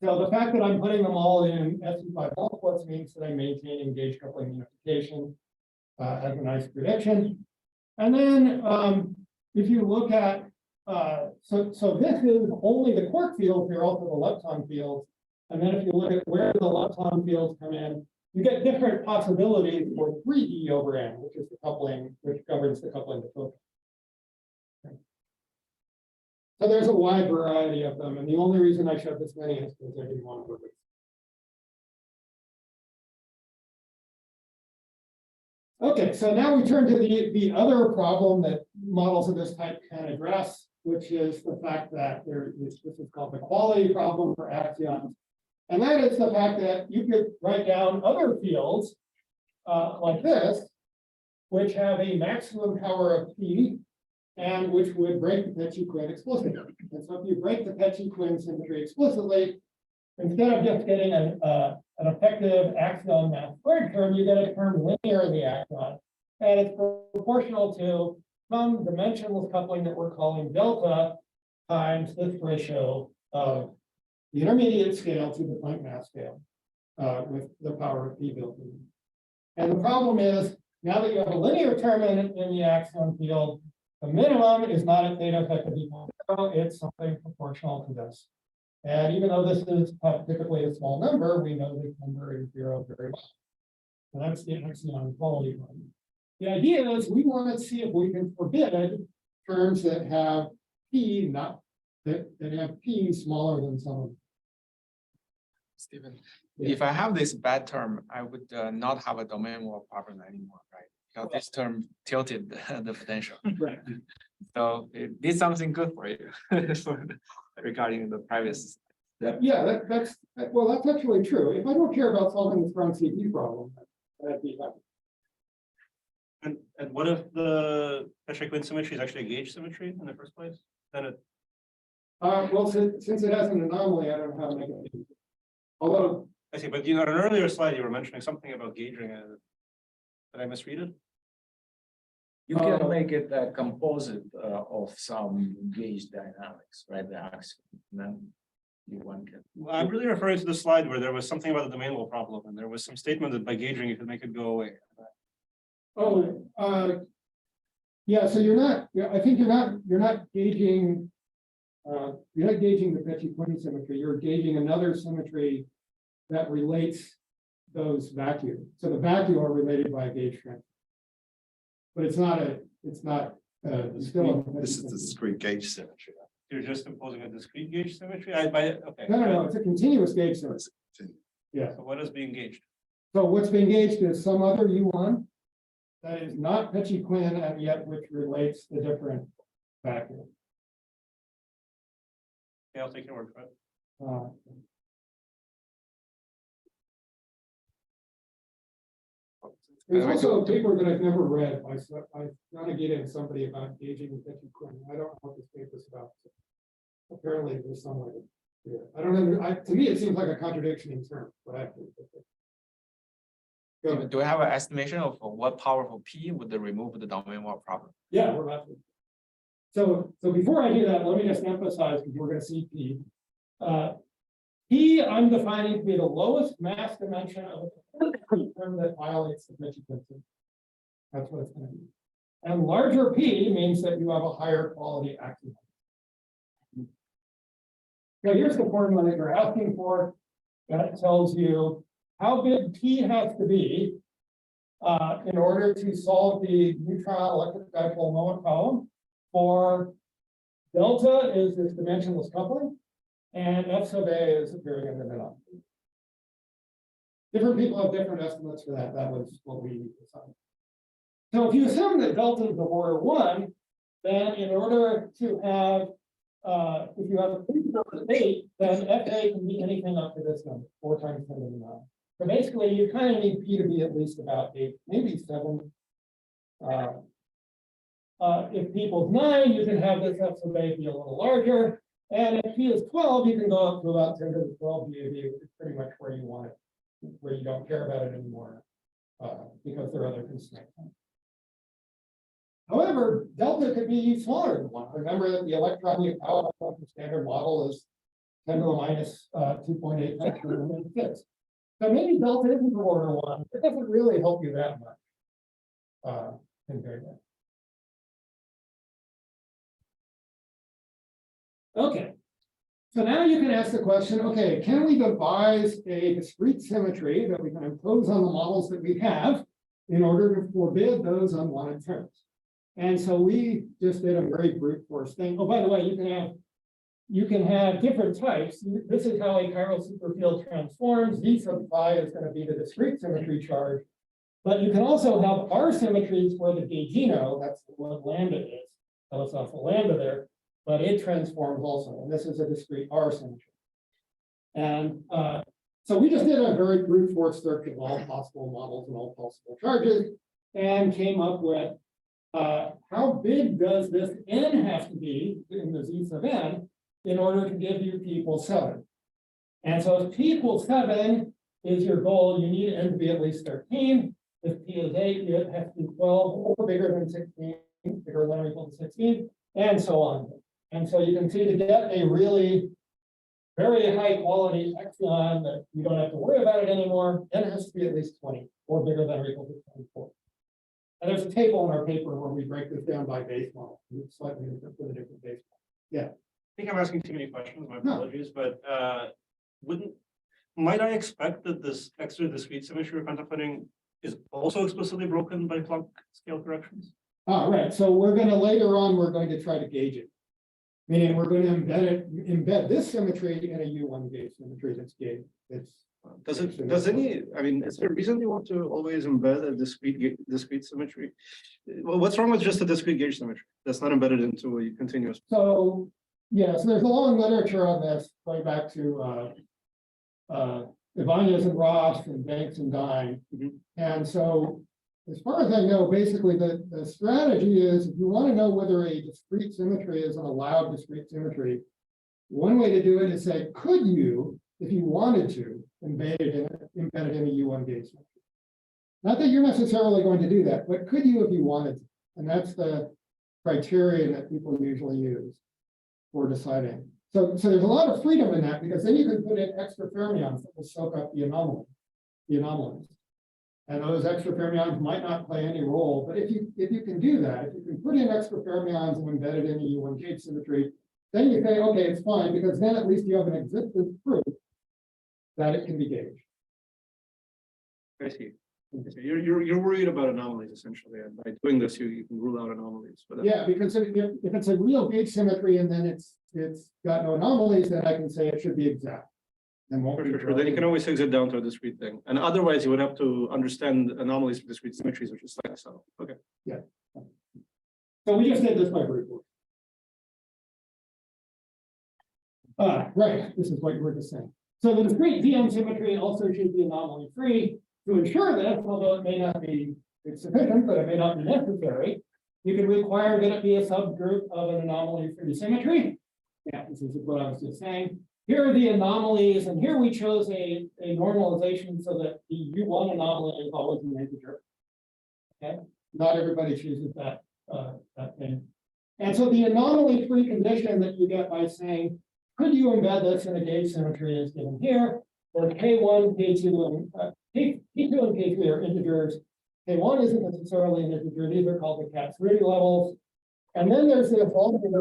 So the fact that I'm putting them all in SU5 multiplets means that I'm maintaining gauge coupling unification as a nice prediction. And then if you look at, so this is only the quark fields, they're also the lepton fields. And then if you look at where the lepton fields come in, you get different possibilities for 3E over n, which is the coupling, which governs the coupling to photons. So there's a wide variety of them, and the only reason I showed this many is because I didn't want to work with. Okay, so now we turn to the other problem that models of this type can address, which is the fact that this is called the quality problem for axions. And that is the fact that you could write down other fields like this, which have a maximum power of P and which would break the Peccei-Quinn explicitly. And so if you break the Peccei-Quinn symmetry explicitly, instead of just getting an effective axion mass squared term, you get a term linear in the axion. And it's proportional to some dimensionless coupling that we're calling delta times this ratio of the intermediate scale to the Planck mass scale with the power of P built in. And the problem is, now that you have a linear term in the axion field, the minimum is not a theta effective equal to 0, it's something proportional to this. And even though this is typically a small number, we know this number is 0 very well. So that's the axion quality problem. The idea is we want to see if we can forbid terms that have P that have P smaller than some of them. Stephen, if I have this bad term, I would not have a domain wall problem anymore, right? Because this term tilted the potential. Right. So it did something good for you regarding the privacy. Yeah, that's actually true. If I don't care about solving the strong CP problem, that'd be happy. And what if the Peccei-Quinn symmetry is actually a gauge symmetry in the first place? Then it, Well, since it has an anomaly, I don't know how to make it. Although, I see, but you know, on an earlier slide, you were mentioning something about gauging. Did I misread it? You can make it a composite of some gauge dynamics, right? The axiom. Then one can. Well, I'm really referring to the slide where there was something about the domain wall problem, and there was some statement that by gauging you could make it go away. yeah. So you're not. I think you're not gauging. You're not gauging the Peccei-Quinn symmetry. You're gauging another symmetry that relates those vacuum. So the vacuum are related by a gauge transfer. But it's not still. This is the discrete gauge symmetry. You're just imposing a discrete gauge symmetry. Okay. No, it's a continuous gauge symmetry. Yeah. So what is being gauged? So what's being gauged is some other U1 that is not Peccei-Quinn and yet which relates the different vacuum. Okay, I'll take your word for it. There's also a paper that I've never read. I trying to get in somebody about gauging the Peccei-Quinn. I don't know what this paper is about. Apparently, there's some way. Yeah. I don't know. To me, it seems like a contradiction in terms, but I have to. Do we have an estimation of what powerful P would remove the domain wall problem? Yeah, we're about to. So before I do that, let me just emphasize, because we're going to see P. P I'm defining to be the lowest mass dimension of a term that violates the Peccei-Quinn symmetry. That's what it's going to be. And larger P means that you have a higher quality axion. So here's the formula that you're asking for. That tells you how big P has to be in order to solve the neutron electric dipole moment problem. For delta is this dimensionless coupling, and F sub A is appearing in the middle. Different people have different estimates for that. That was what we decided. So if you assume that delta is the order 1, then in order to have, if you have a principal of 8, then FA can be anything up to this number, 4 times 10 to the 9. So basically, you kind of need P to be at least about 8, maybe 7. If P equals 9, you can have this F sub A be a little larger. And if P is 12, you can go up to about 10 to the 12 BAV, which is pretty much where you want it, where you don't care about it anymore, because there are other constraints. However, delta could be smaller than 1. Remember that the electron you power of the standard model is 10 to the minus 2.8 times 6. So maybe delta isn't the order 1. It doesn't really help you that much compared to. Okay, so now you can ask the question, okay, can we devise a discrete symmetry that we can impose on the models that we have in order to forbid those unwanted terms? And so we just did a very brute force thing. Oh, by the way, you can have different types. This is how a chiral superfield transforms. V sub phi is going to be the discrete symmetry charge. But you can also have R symmetries where the gaugino, that's what lambda is, so it's off the lambda there, but it transforms also, and this is a discrete R symmetry. And so we just did a very brute force search of all possible models and all possible charges, and came up with how big does this n have to be in the z sub n in order to give you p equals 7. And so if p equals 7 is your goal, you need n to be at least 13. If p is 8, you have to be 12 or bigger than 16, bigger than or equal to 16, and so on. And so you can see to get a really very high quality axion that you don't have to worry about it anymore, n has to be at least 20 or bigger than or equal to 24. And there's a table in our paper where we break this down by base model. It's slightly different for the different base model. Yeah. I think I'm asking too many questions, my No. apologies, but might I expect that this extra discrete symmetry we're contemplating is also explicitly broken by Planck scale corrections? Right. So we're going to later on, we're going to try to gauge it. Meaning we're going to embed this symmetry in a U1 gauge symmetry that's gauged. Does any, I mean, is there a reason you want to always embed a discrete symmetry? Well, what's wrong with just a discrete gauge symmetry that's not embedded into a continuous? So, yeah, so there's a long literature on this going back to Ibanez and Ross and Banks and Dine. And so, as far as I know, basically the strategy is if you want to know whether a discrete symmetry is an allowed discrete symmetry, one way to do it is say, could you, if you wanted to, embed it in a U1 gauge symmetry? Not that you're necessarily going to do that, but could you if you wanted to? And that's the criterion that people usually use for deciding. So there's a lot of freedom in that because then you can put in extra fermions that will soak up the anomalies. And those extra fermions might not play any role, but if you can do that, if you can put in extra fermions and embed it in a U1 gauge symmetry, then you say, okay, it's fine, because then at least you have an existence proof that it can be gauged. I see. You're worried about anomalies essentially, and by doing this, you can rule out anomalies. But Yeah, because if it's a real gauge symmetry and then it's got no anomalies, then I can say it should be exact. And won't be sure. Then you can always fix it down to a discrete thing, and otherwise you would have to understand anomalies for discrete symmetries, which is slightly subtle. Okay. Yeah. So we just did this by brute force. Right. This is what you were just saying. So the discrete VM symmetry also should be anomaly-free. To ensure that, although it may not be sufficient, but it may not be necessary, you can require that it be a subgroup of an anomaly-free symmetry. Yeah, this is what I was just saying. Here are the anomalies, and here we chose a normalization so that the U1 anomaly is always an integer. Okay, not everybody chooses that thing. And so the anomaly-free condition that you get by saying, could you embed this in a gauge symmetry is given here, where K1, K2, and K2 and K3 are integers. K1 isn't necessarily an integer. These are called the Cassini levels. And then there's the evolving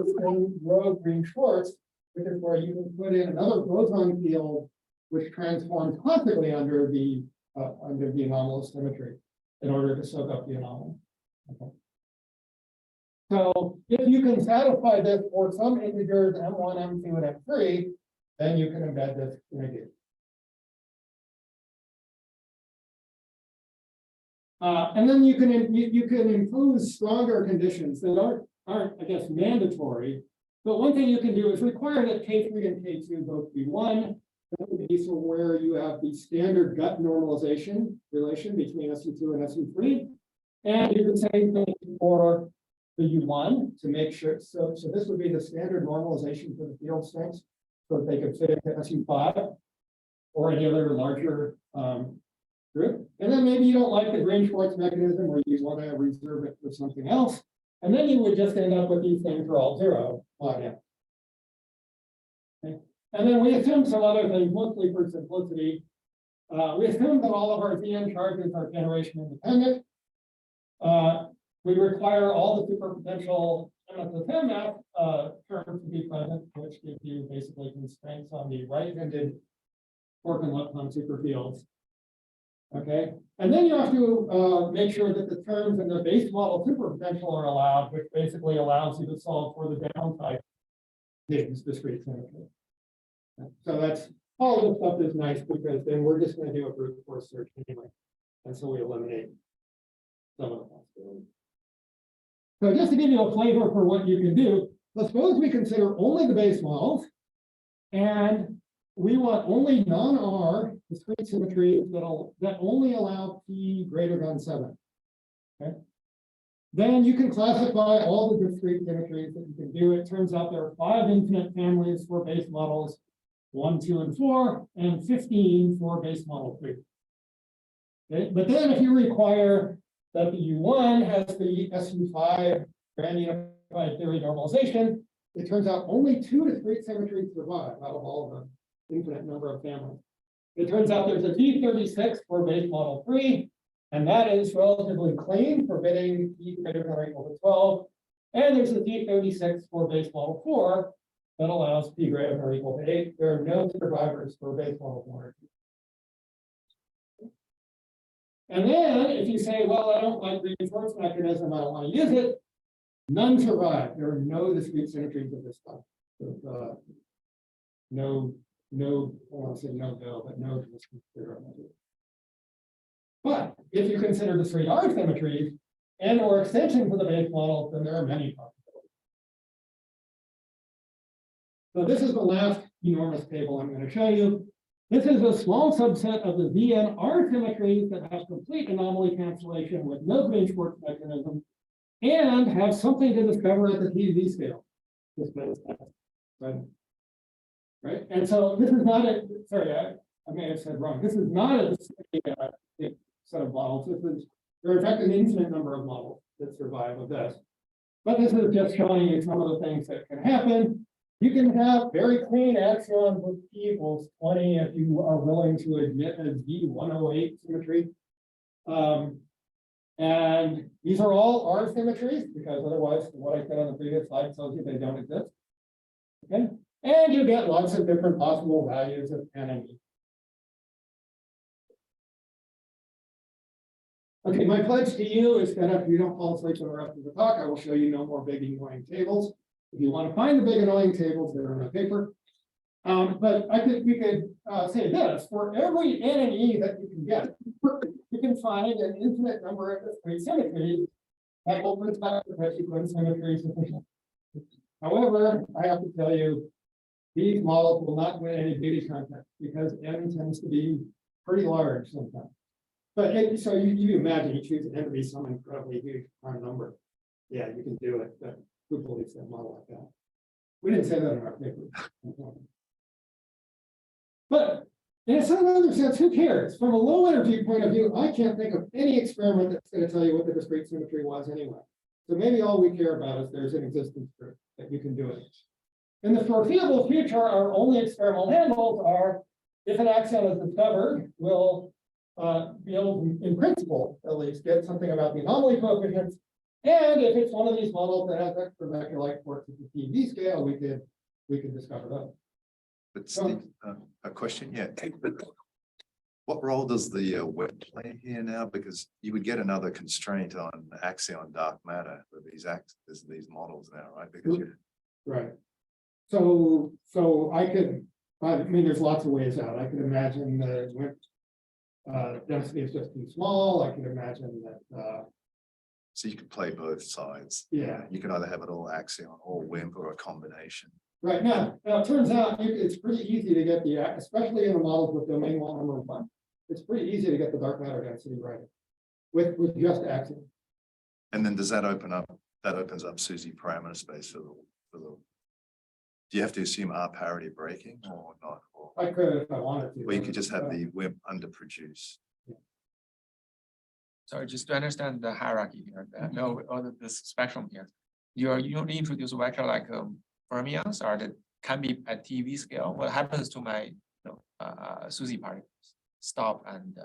row Green-Schwarz, which is where you can put in another boson field, which transforms classically under the anomalous symmetry in order to soak up the anomaly. Okay. So if you can satisfy this for some integers M1, M2, and M3, then you can embed this in a gauge. And then you can impose stronger conditions that aren't I guess mandatory. But one thing you can do is require that K3 and K2 both be 1. That would be so where you have the standard gut normalization relation between SU2 and SU3. And you can say things for the U1 to make sure. So this would be the standard normalization for the field strengths so that they could fit into SU5 or any other larger group. And then maybe you don't like the Green-Schwarz mechanism or you want to reserve it for something else. And then you would just end up with these things for all 0. Okay. And then we assume some other things, mostly for simplicity. We assume that all of our ZN charges are generation independent. We require all the superpotential MSSM terms to be present, which gives you basically constraints on the right-handed quark and lepton superfields. Okay, and then you have to make sure that the terms in the base model superpotential are allowed, which basically allows you to solve for the downside discrete symmetry. So that's all this stuff is nice because then we're just going to do a brute force search anyway, and so we eliminate some of the possibilities. So just to give you a flavor for what you can do, let's suppose we consider only the base models, and we want only non-R discrete symmetries that only allow P greater than 7. Okay. Then you can classify all the discrete symmetries that you can do. It turns out there are 5 infinite families for base models 1, 2, and 4, and 15 for base model 3. Okay. But then if you require that the U1 has the SU5 grand unified theory normalization, it turns out only 2 discrete symmetries survive out of all of the infinite number of families. It turns out there's a D36 for base model 3, and that is relatively clean, forbidding P greater than or equal to 12. And there's a D36 for base model 4 that allows P greater than or equal to 8. There are no survivors for base model 1. And then if you say, well, I don't like the reinforcement mechanism, I don't want to use it, none survive. There are no discrete symmetries of this stuff. No, I want to say no, but no discrete symmetries. But if you consider discrete R symmetries and or extensions of the base model, then there are many possibilities. So this is the last enormous table I'm going to show you. This is a small subset of the VNR symmetries that have complete anomaly cancellation with no Green-Schwarz mechanism and have something to discover at the TeV scale. Right. And so this is not a, sorry, I may have said wrong. This is not a set of models. There are in fact an infinite number of models that survive of this. But this is just showing you some of the things that can happen. You can have very clean axions with P equals 20 if you are willing to admit a D108 symmetry. And these are all R symmetries, because otherwise what I said on the previous slide tells you they don't exist. Okay. And you get lots of different possible values of N and E. Okay, my pledge to you is that if you don't fall asleep for the rest of the talk, I will show you no more big annoying tables. If you want to find the big annoying tables, they're on my paper. But we could say this: for every N and E that you can get, you can find an infinite number of discrete symmetries that opens back the Peccei-Quinn symmetry sufficient. However, I have to tell you, these models will not win any beauty contest because N tends to be pretty large sometimes. But so you imagine you choose N to be some incredibly huge prime number. Yeah, you can do it, but who believes that model like that? We didn't say that in our paper. But in some other sense, who cares? From a low energy point of view, I can't think of any experiment that's going to tell you what the discrete symmetry was anyway. So maybe all we care about is there's an existence proof that you can do it. In the foreseeable future, our only experimental handles are if an axion is discovered, we'll be able to, in principle, at least, get something about the anomaly coefficients. And if it's one of these models that has extra vector-like quarks at the TeV scale, we could discover those. But Steve, a question, yeah. But what role does the web play here now? Because you would get another constraint on axion dark matter with these models now, right? Because right. So I could. I mean, there's lots of ways out. I could imagine the WIMP density is just too small. I could imagine that. So you could play both sides. Yeah. You can either have it all axion or WIMP or a combination. Right now, it turns out it's pretty easy to get the, especially in the models with domain wall number 1. It's pretty easy to get the dark matter density right with just axion. And then does that open up? That opens up SUSY parameter space for the. Do you have to assume R parity breaking or not? Or, I could if I wanted to. or you could just have the WIMP underproduce. Sorry, just to understand the hierarchy here, no, or this spectrum here. You only introduce vector like fermions, or that can be at TeV scale. What happens to my SUSY particles, stop and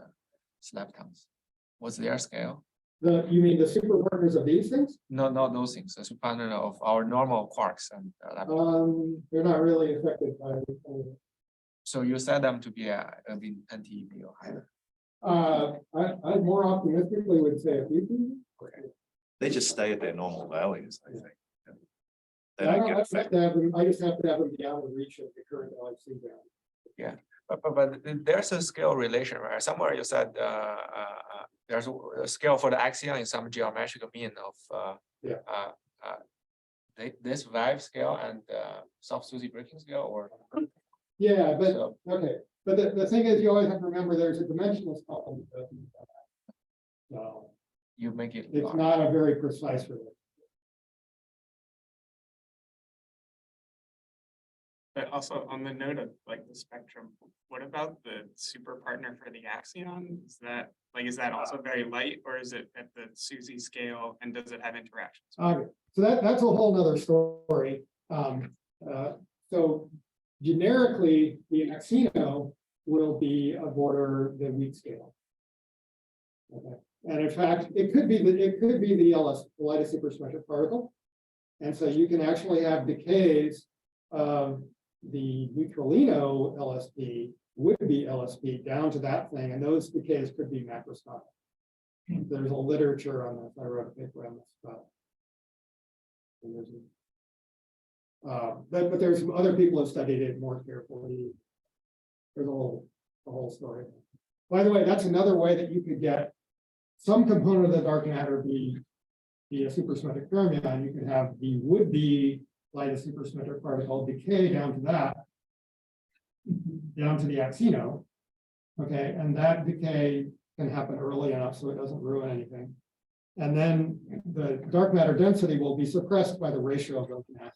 leptons? What's their scale? You mean the superpartners of these things? No, not those things. The superpartner of our normal quarks and leptons. They're not really affected by. So you set them to be 10 TeV or higher. I more optimistically would say a few. They just stay at their normal values, I think. They I don't don't get have to have them. I just have to have them be out of reach of the current LHC value. Yeah, but there's a scale relation, right? Somewhere you said there's a scale for the axion in some geometric mean of this Vibe scale and soft SUSY breaking scale, or Yeah, but so okay, but the thing is, you always have to remember there's a dimensionless problem. So you make it it's large. not a very precise relation. But also on the note of like the spectrum, what about the super partner for the axion? Is that also very light, or is it at the SUSY scale, and does it have interactions? Okay, so that's a whole nother story. So generically, the axino will be of order the weak scale. Okay. And in fact, it could be the LS, the lightest supersymmetric particle. And so you can actually have decays of the neutralino LSP would be LSP down to that thing, and those decays could be macroscopic. There's a literature on this. I wrote a paper on this. But there's some other people who studied it more carefully. There's a whole story. By the way, that's another way that you could get some component of the dark matter be a supersymmetric fermion. You could have the would-be lightest supersymmetric particle decay down to that, down to the axino. Okay, and that decay can happen early enough so it doesn't ruin anything. And then the dark matter density will be suppressed by the ratio of those masses.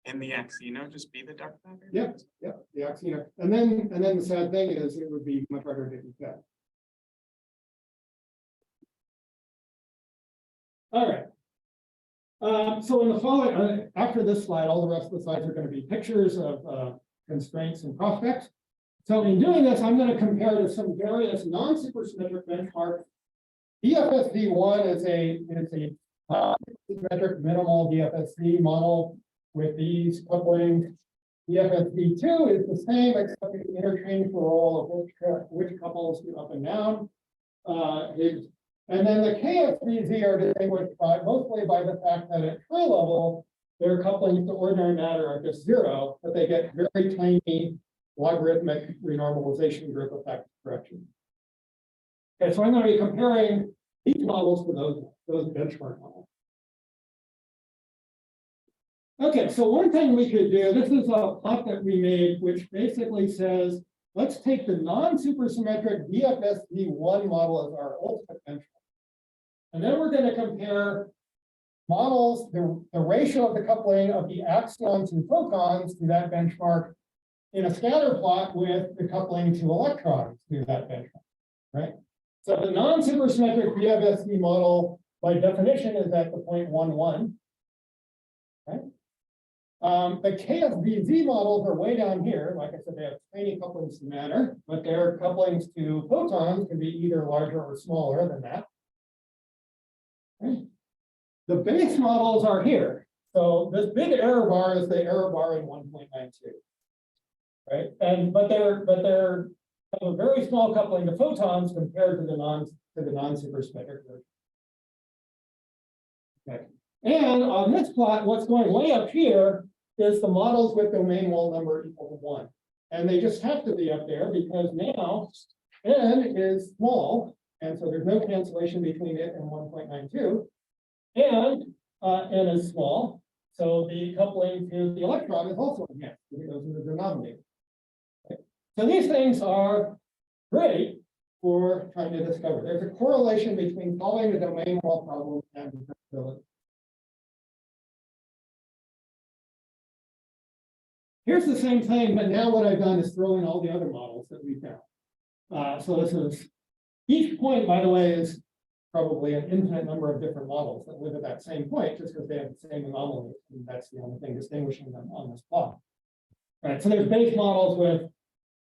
And the axino just be the dark matter? Yep, the axino. And then the sad thing is it would be much harder to detect. All right. So in the following, after this slide, all the rest of the slides are going to be pictures of constraints and prospects. So in doing this, I'm going to compare to some various non-supersymmetric benchmarks. DFSD1 is a symmetric minimal DFSD model with these couplings. DFSD2 is the same, except you interchange the role of which couples do up and down. And then the KFBZ are distinguished mostly by the fact that at true level, their couplings to ordinary matter are just zero, but they get very tiny logarithmic renormalization group effect correction. Okay, so I'm going to be comparing these models to those benchmark models. Okay, so one thing we could do, this is a plot that we made, which basically says, let's take the non-supersymmetric DFSD1 model as our ultimate benchmark. And then we're going to compare models, the ratio of the coupling of the axions and photons to that benchmark in a scatter plot with the coupling to electrons to that benchmark, right? So the non-supersymmetric DFSD model, by definition, is at the 0.11, right? The KFBZ models are way down here. Like I said, they have tiny couplings to matter, but their couplings to photons can be either larger or smaller than that. Okay. The base models are here. So this big error bar is the error bar in 1.92, right? But they're have a very small coupling to photons compared to the non-supersymmetric version. Okay. And on this plot, what's going way up here is the models with domain wall number equal to 1. And they just have to be up there because now n is small. And so there's no cancellation between it and 1.92. And n is small. So the coupling to the electron is also enhanced because it goes in the denominator. Okay. So these things are great for trying to discover. There's a correlation between solving the domain wall problem and detectability. Here's the same thing, but now what I've done is throw in all the other models that we found. So this is, each point, by the way, is probably an infinite number of different models that live at that same point, just because they have the same anomaly. And that's the only thing distinguishing them on this plot. All right, so there's base models with,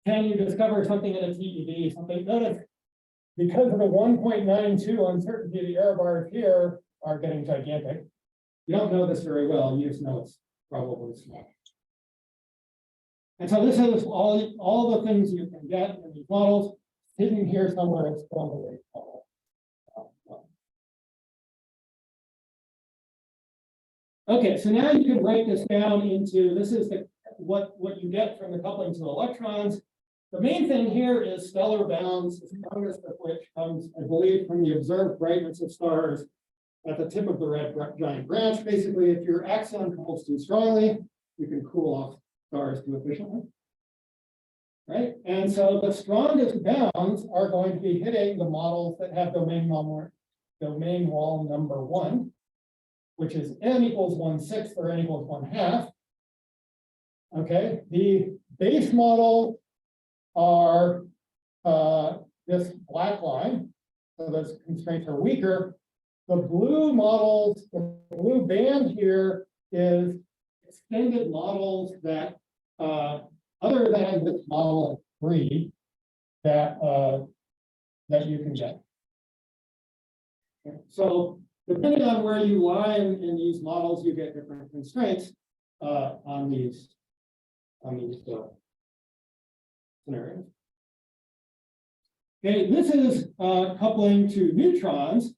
can you discover something in a TeV, something, notice, because of the 1.92 uncertainty, the error bars here are getting gigantic. You don't know this very well, you just know it's probably small. And so this is all the things you can get in these models, hidden here somewhere in Strongly. Okay, so now you can break this down into, this is what you get from the coupling to electrons. the main thing here is stellar bounds, the strongest of which comes, I believe, from the observed brightness of stars at the tip of the red giant branch. Basically, if your axion cools too strongly, you can cool off stars too efficiently. Right? And so the strongest bounds are going to be hitting the models that have domain wall number 1, which is n equals 1/6 or n equals 1/2. Okay, the base models are this black line, so those constraints are weaker. The blue models, the blue band here is extended models that other than this model of 3 that that you can get. So depending on where you lie in these models, you get different constraints on these scenarios. Okay, this is coupling to neutrons,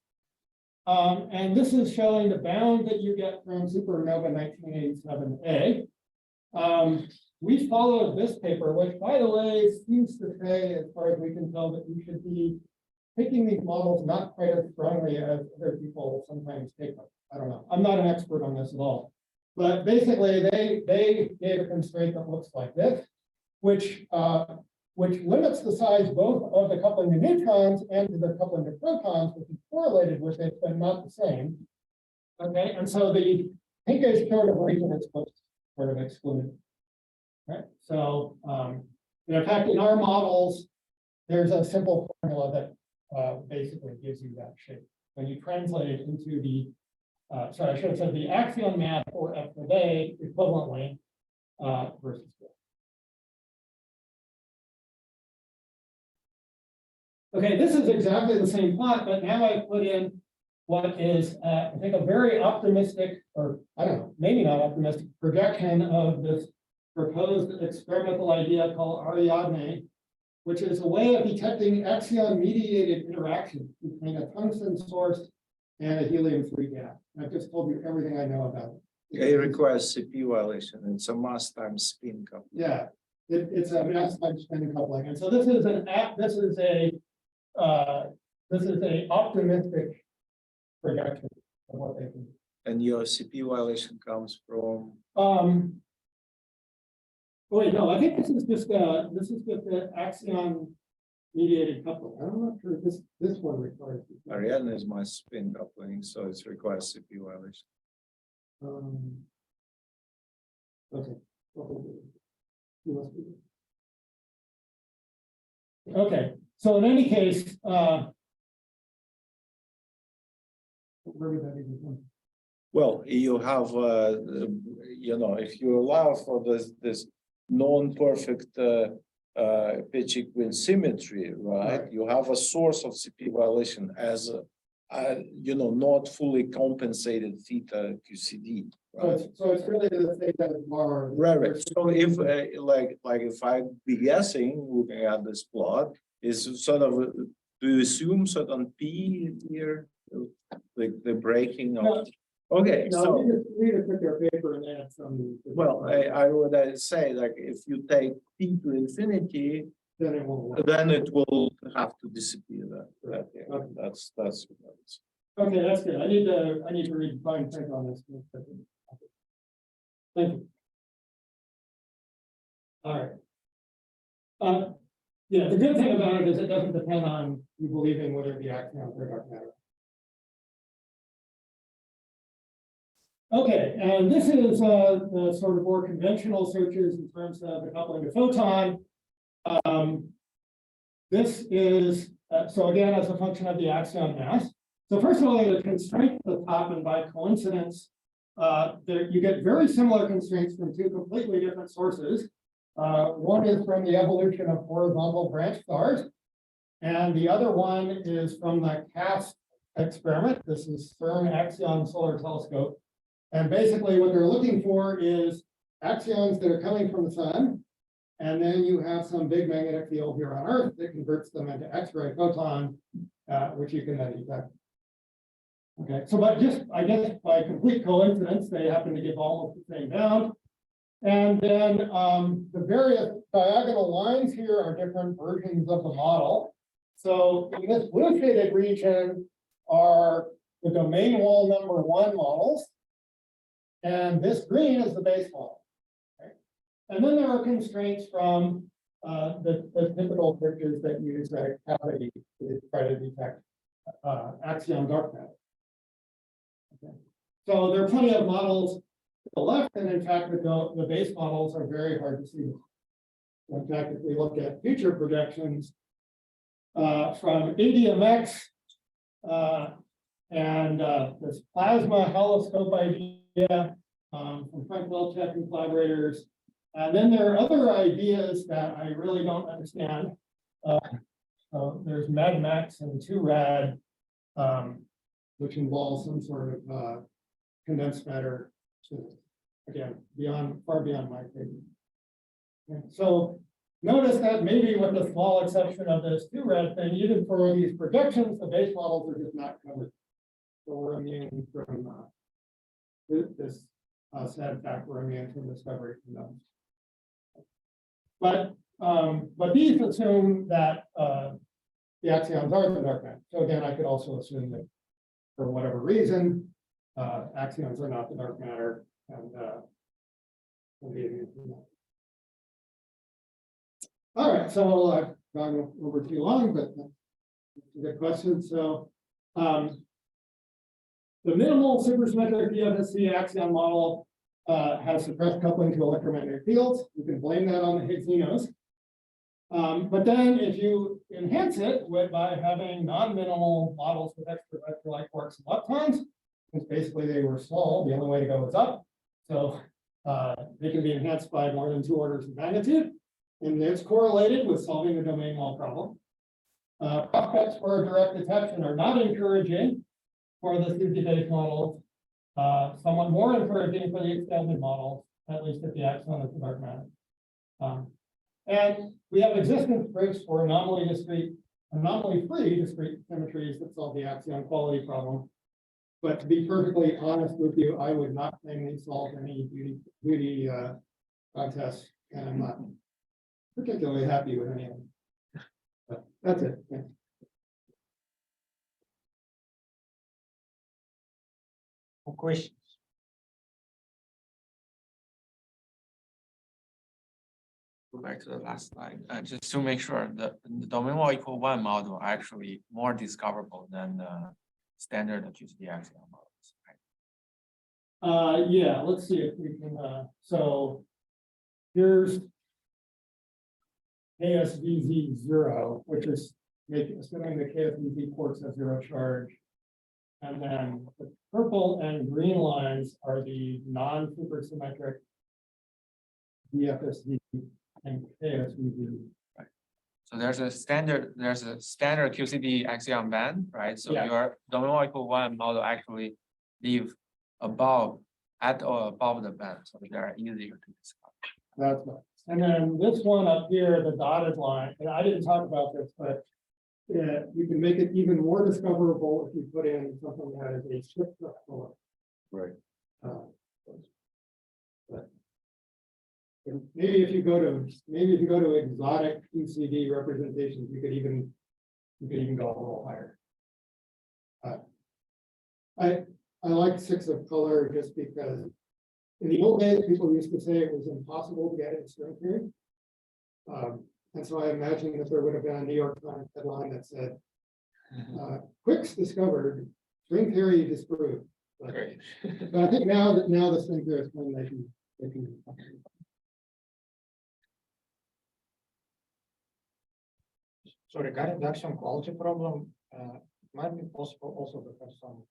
and this is showing the bound that you get from supernova 1987A. We followed this paper, which, by the way, seems to say, as far as we can tell, that you should be picking these models not quite as strongly as other people sometimes take them. I don't know. I'm not an expert on this at all. But basically, they gave a constraint that looks like this, which limits the size both of the coupling to neutrons and to the coupling to protons, which is correlated with it, but not the same. Okay, and so the pinkish sort of region is sort of excluded. Right. So, in fact, in our models, there's a simple formula that basically gives you that shape. When you translate it into the, sorry, I should have said the axion math for F of A equivalently versus this. Okay, this is exactly the same plot, but now I put in what is, I think, a very optimistic, or I don't know, maybe not optimistic projection of this proposed experimental idea called Ariadne, which is a way of detecting axion-mediated interactions between a tungsten source and a helium-3 gas. I've just told you everything I know about it. It requires CP violation. It's a mass times spin coupling. Yeah, it's a mass times spin coupling, and so this is a optimistic projection of what they can do. And your CP violation comes from. Wait, no, I think this is just the axion mediated coupling. I'm not sure if this one requires. Ariadne is my spin coupling, so it requires CP violation. Okay. Okay, so in any case, where would that even come? Well, you have, if you allow for this non-perfect Peccei-Quinn symmetry, right? You have a source of CP violation as not fully compensated theta QCD. Right? So it's really the theta bar. Right. So if if I'd be guessing, looking at this plot, is sort of do you assume certain P here, like the breaking of? No. Okay, No, so we just took their paper and add some. well, I would say like if you take P to infinity, Then it won't work. then it will have to disappear. That yeah, Okay. that's Okay, that's good. I need to read fine print on this. Thank you. All right. Yeah, the good thing about it is it doesn't depend on you believing whether the axions are dark matter. Okay, and this is the sort of more conventional searches in terms of the coupling to photon. This is, so again, as a function of the axion mass. So first of all, there's a constraint at the top, and by coincidence, you get very similar constraints from two completely different sources. One is from the evolution of horizontal branch stars, and the other one is from the CAST experiment. This is CERN Axion Solar Telescope. And basically what they're looking for is axions that are coming from the sun. And then you have some big magnetic field here on Earth that converts them into X-ray photon, which you can then detect. Okay, so but just, I guess by complete coincidence, they happen to give almost the same bound. And then the various diagonal lines here are different versions of the model. So in this blue shaded region are the domain wall number 1 models. And this green is the base model. Okay? And then there are constraints from the typical pictures that use a cavity to try to detect axion dark matter. Okay. So there are plenty of models to the left, and in fact, the base models are very hard to see. In fact, if we look at future projections from ADMX and this plasma heloscope idea from Frank Wilczek and collaborators, and then there are other ideas that I really don't understand. There's MADMAX and 2RAD, which involves some sort of condensed matter. Again, far beyond my thinking. So notice that maybe with the small exception of this 2RAD thing, even for these projections, the base models are just not covered. So we're immune from this sad fact, we're immune from discovery from those. But these assume that the axions are the dark matter. So again, I could also assume that for whatever reason, axions are not the dark matter, and all right, so I've gone over too long, but good question. So the minimal supersymmetric DFSC axion model has suppressed coupling to electromagnetic fields. You can blame that on the Higgs-Zenos. But then if you enhance it by having non-minimal models with extra vector-like quarks and leptons, since basically they were small, the only way to go is up. So they can be enhanced by more than 2 orders of magnitude. And it's correlated with solving the domain wall problem. Prospects for direct detection are not encouraging for the SUSY-based models, somewhat more encouraging for the extended models, at least if the axion is the dark matter. And we have existence proofs for anomaly-free discrete symmetries that solve the axion quality problem. But to be perfectly honest with you, I would not claim they solve any beauty contests, and I'm not particularly happy with any of them. But that's it. Thanks. Questions? Go back to the last slide, just to make sure that the domain wall equal 1 model are actually more discoverable than the standard QCD axion models. Right? Yeah, let's see if we can. So here's KSVZ0, which is assuming the KSVZ quarks have 0 charge. And then the purple and green lines are the non-supersymmetric DFSD and KSVZ. Right. So there's a standard QCD axion band, right? So your domain wall equal 1 model actually live at or above the band, so they are easier to discover. That's right. And then this one up here, the dotted line, and I didn't talk about this, but you can make it even more discoverable if you put in something that is a shift color. Right. But maybe if you go to exotic QCD representations, you could even go a little higher. I like 6 of color just because in the old days, people used to say it was impossible to get in string theory. And so I imagine that there would have been a New York Times headline that said, Quicks discovered, string theory disproved. But I think now the string theorists claim they can. So regarding the axion quality problem, it might be possible also to have some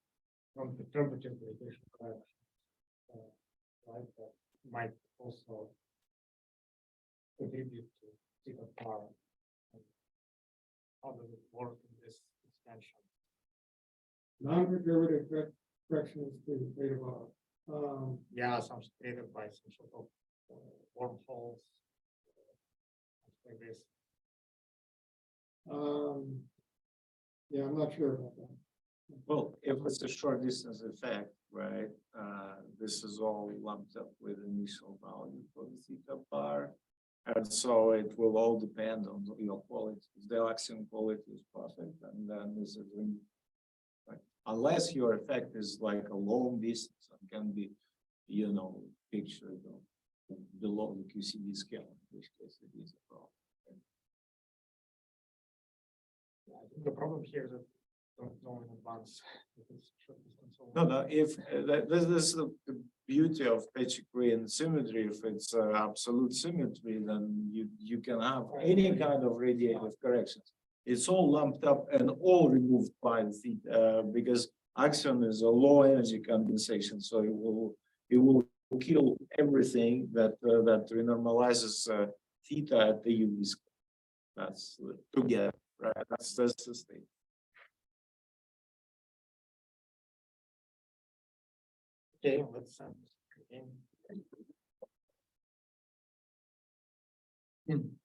non-perturbative radiation correction, right? That might also contribute to theta power. How does it work in this extension? Non-perturbative corrections to the theta bar. Yeah, some stated by some sort of wormholes, like this. Yeah, I'm not sure about that. Well, if it's a short distance effect, right? This is all lumped up with initial value for the theta bar. And so it will all depend on your quality. The axion quality is perfect, and then this is right. Unless your effect is like a long distance and can be, you know, pictured below the QCD scale, in which case it is a problem. I think the problem here is that don't know in advance. If it's short distance or- No, if this is the beauty of Peccei-Quinn symmetry. If it's absolute symmetry, then you can have any kind of radiative corrections. It's all lumped up and all removed by the theta, because axion is a low energy condensation, so it will kill everything that renormalizes theta at the UV scale. That's together, right? That's the state. Okay, let's again.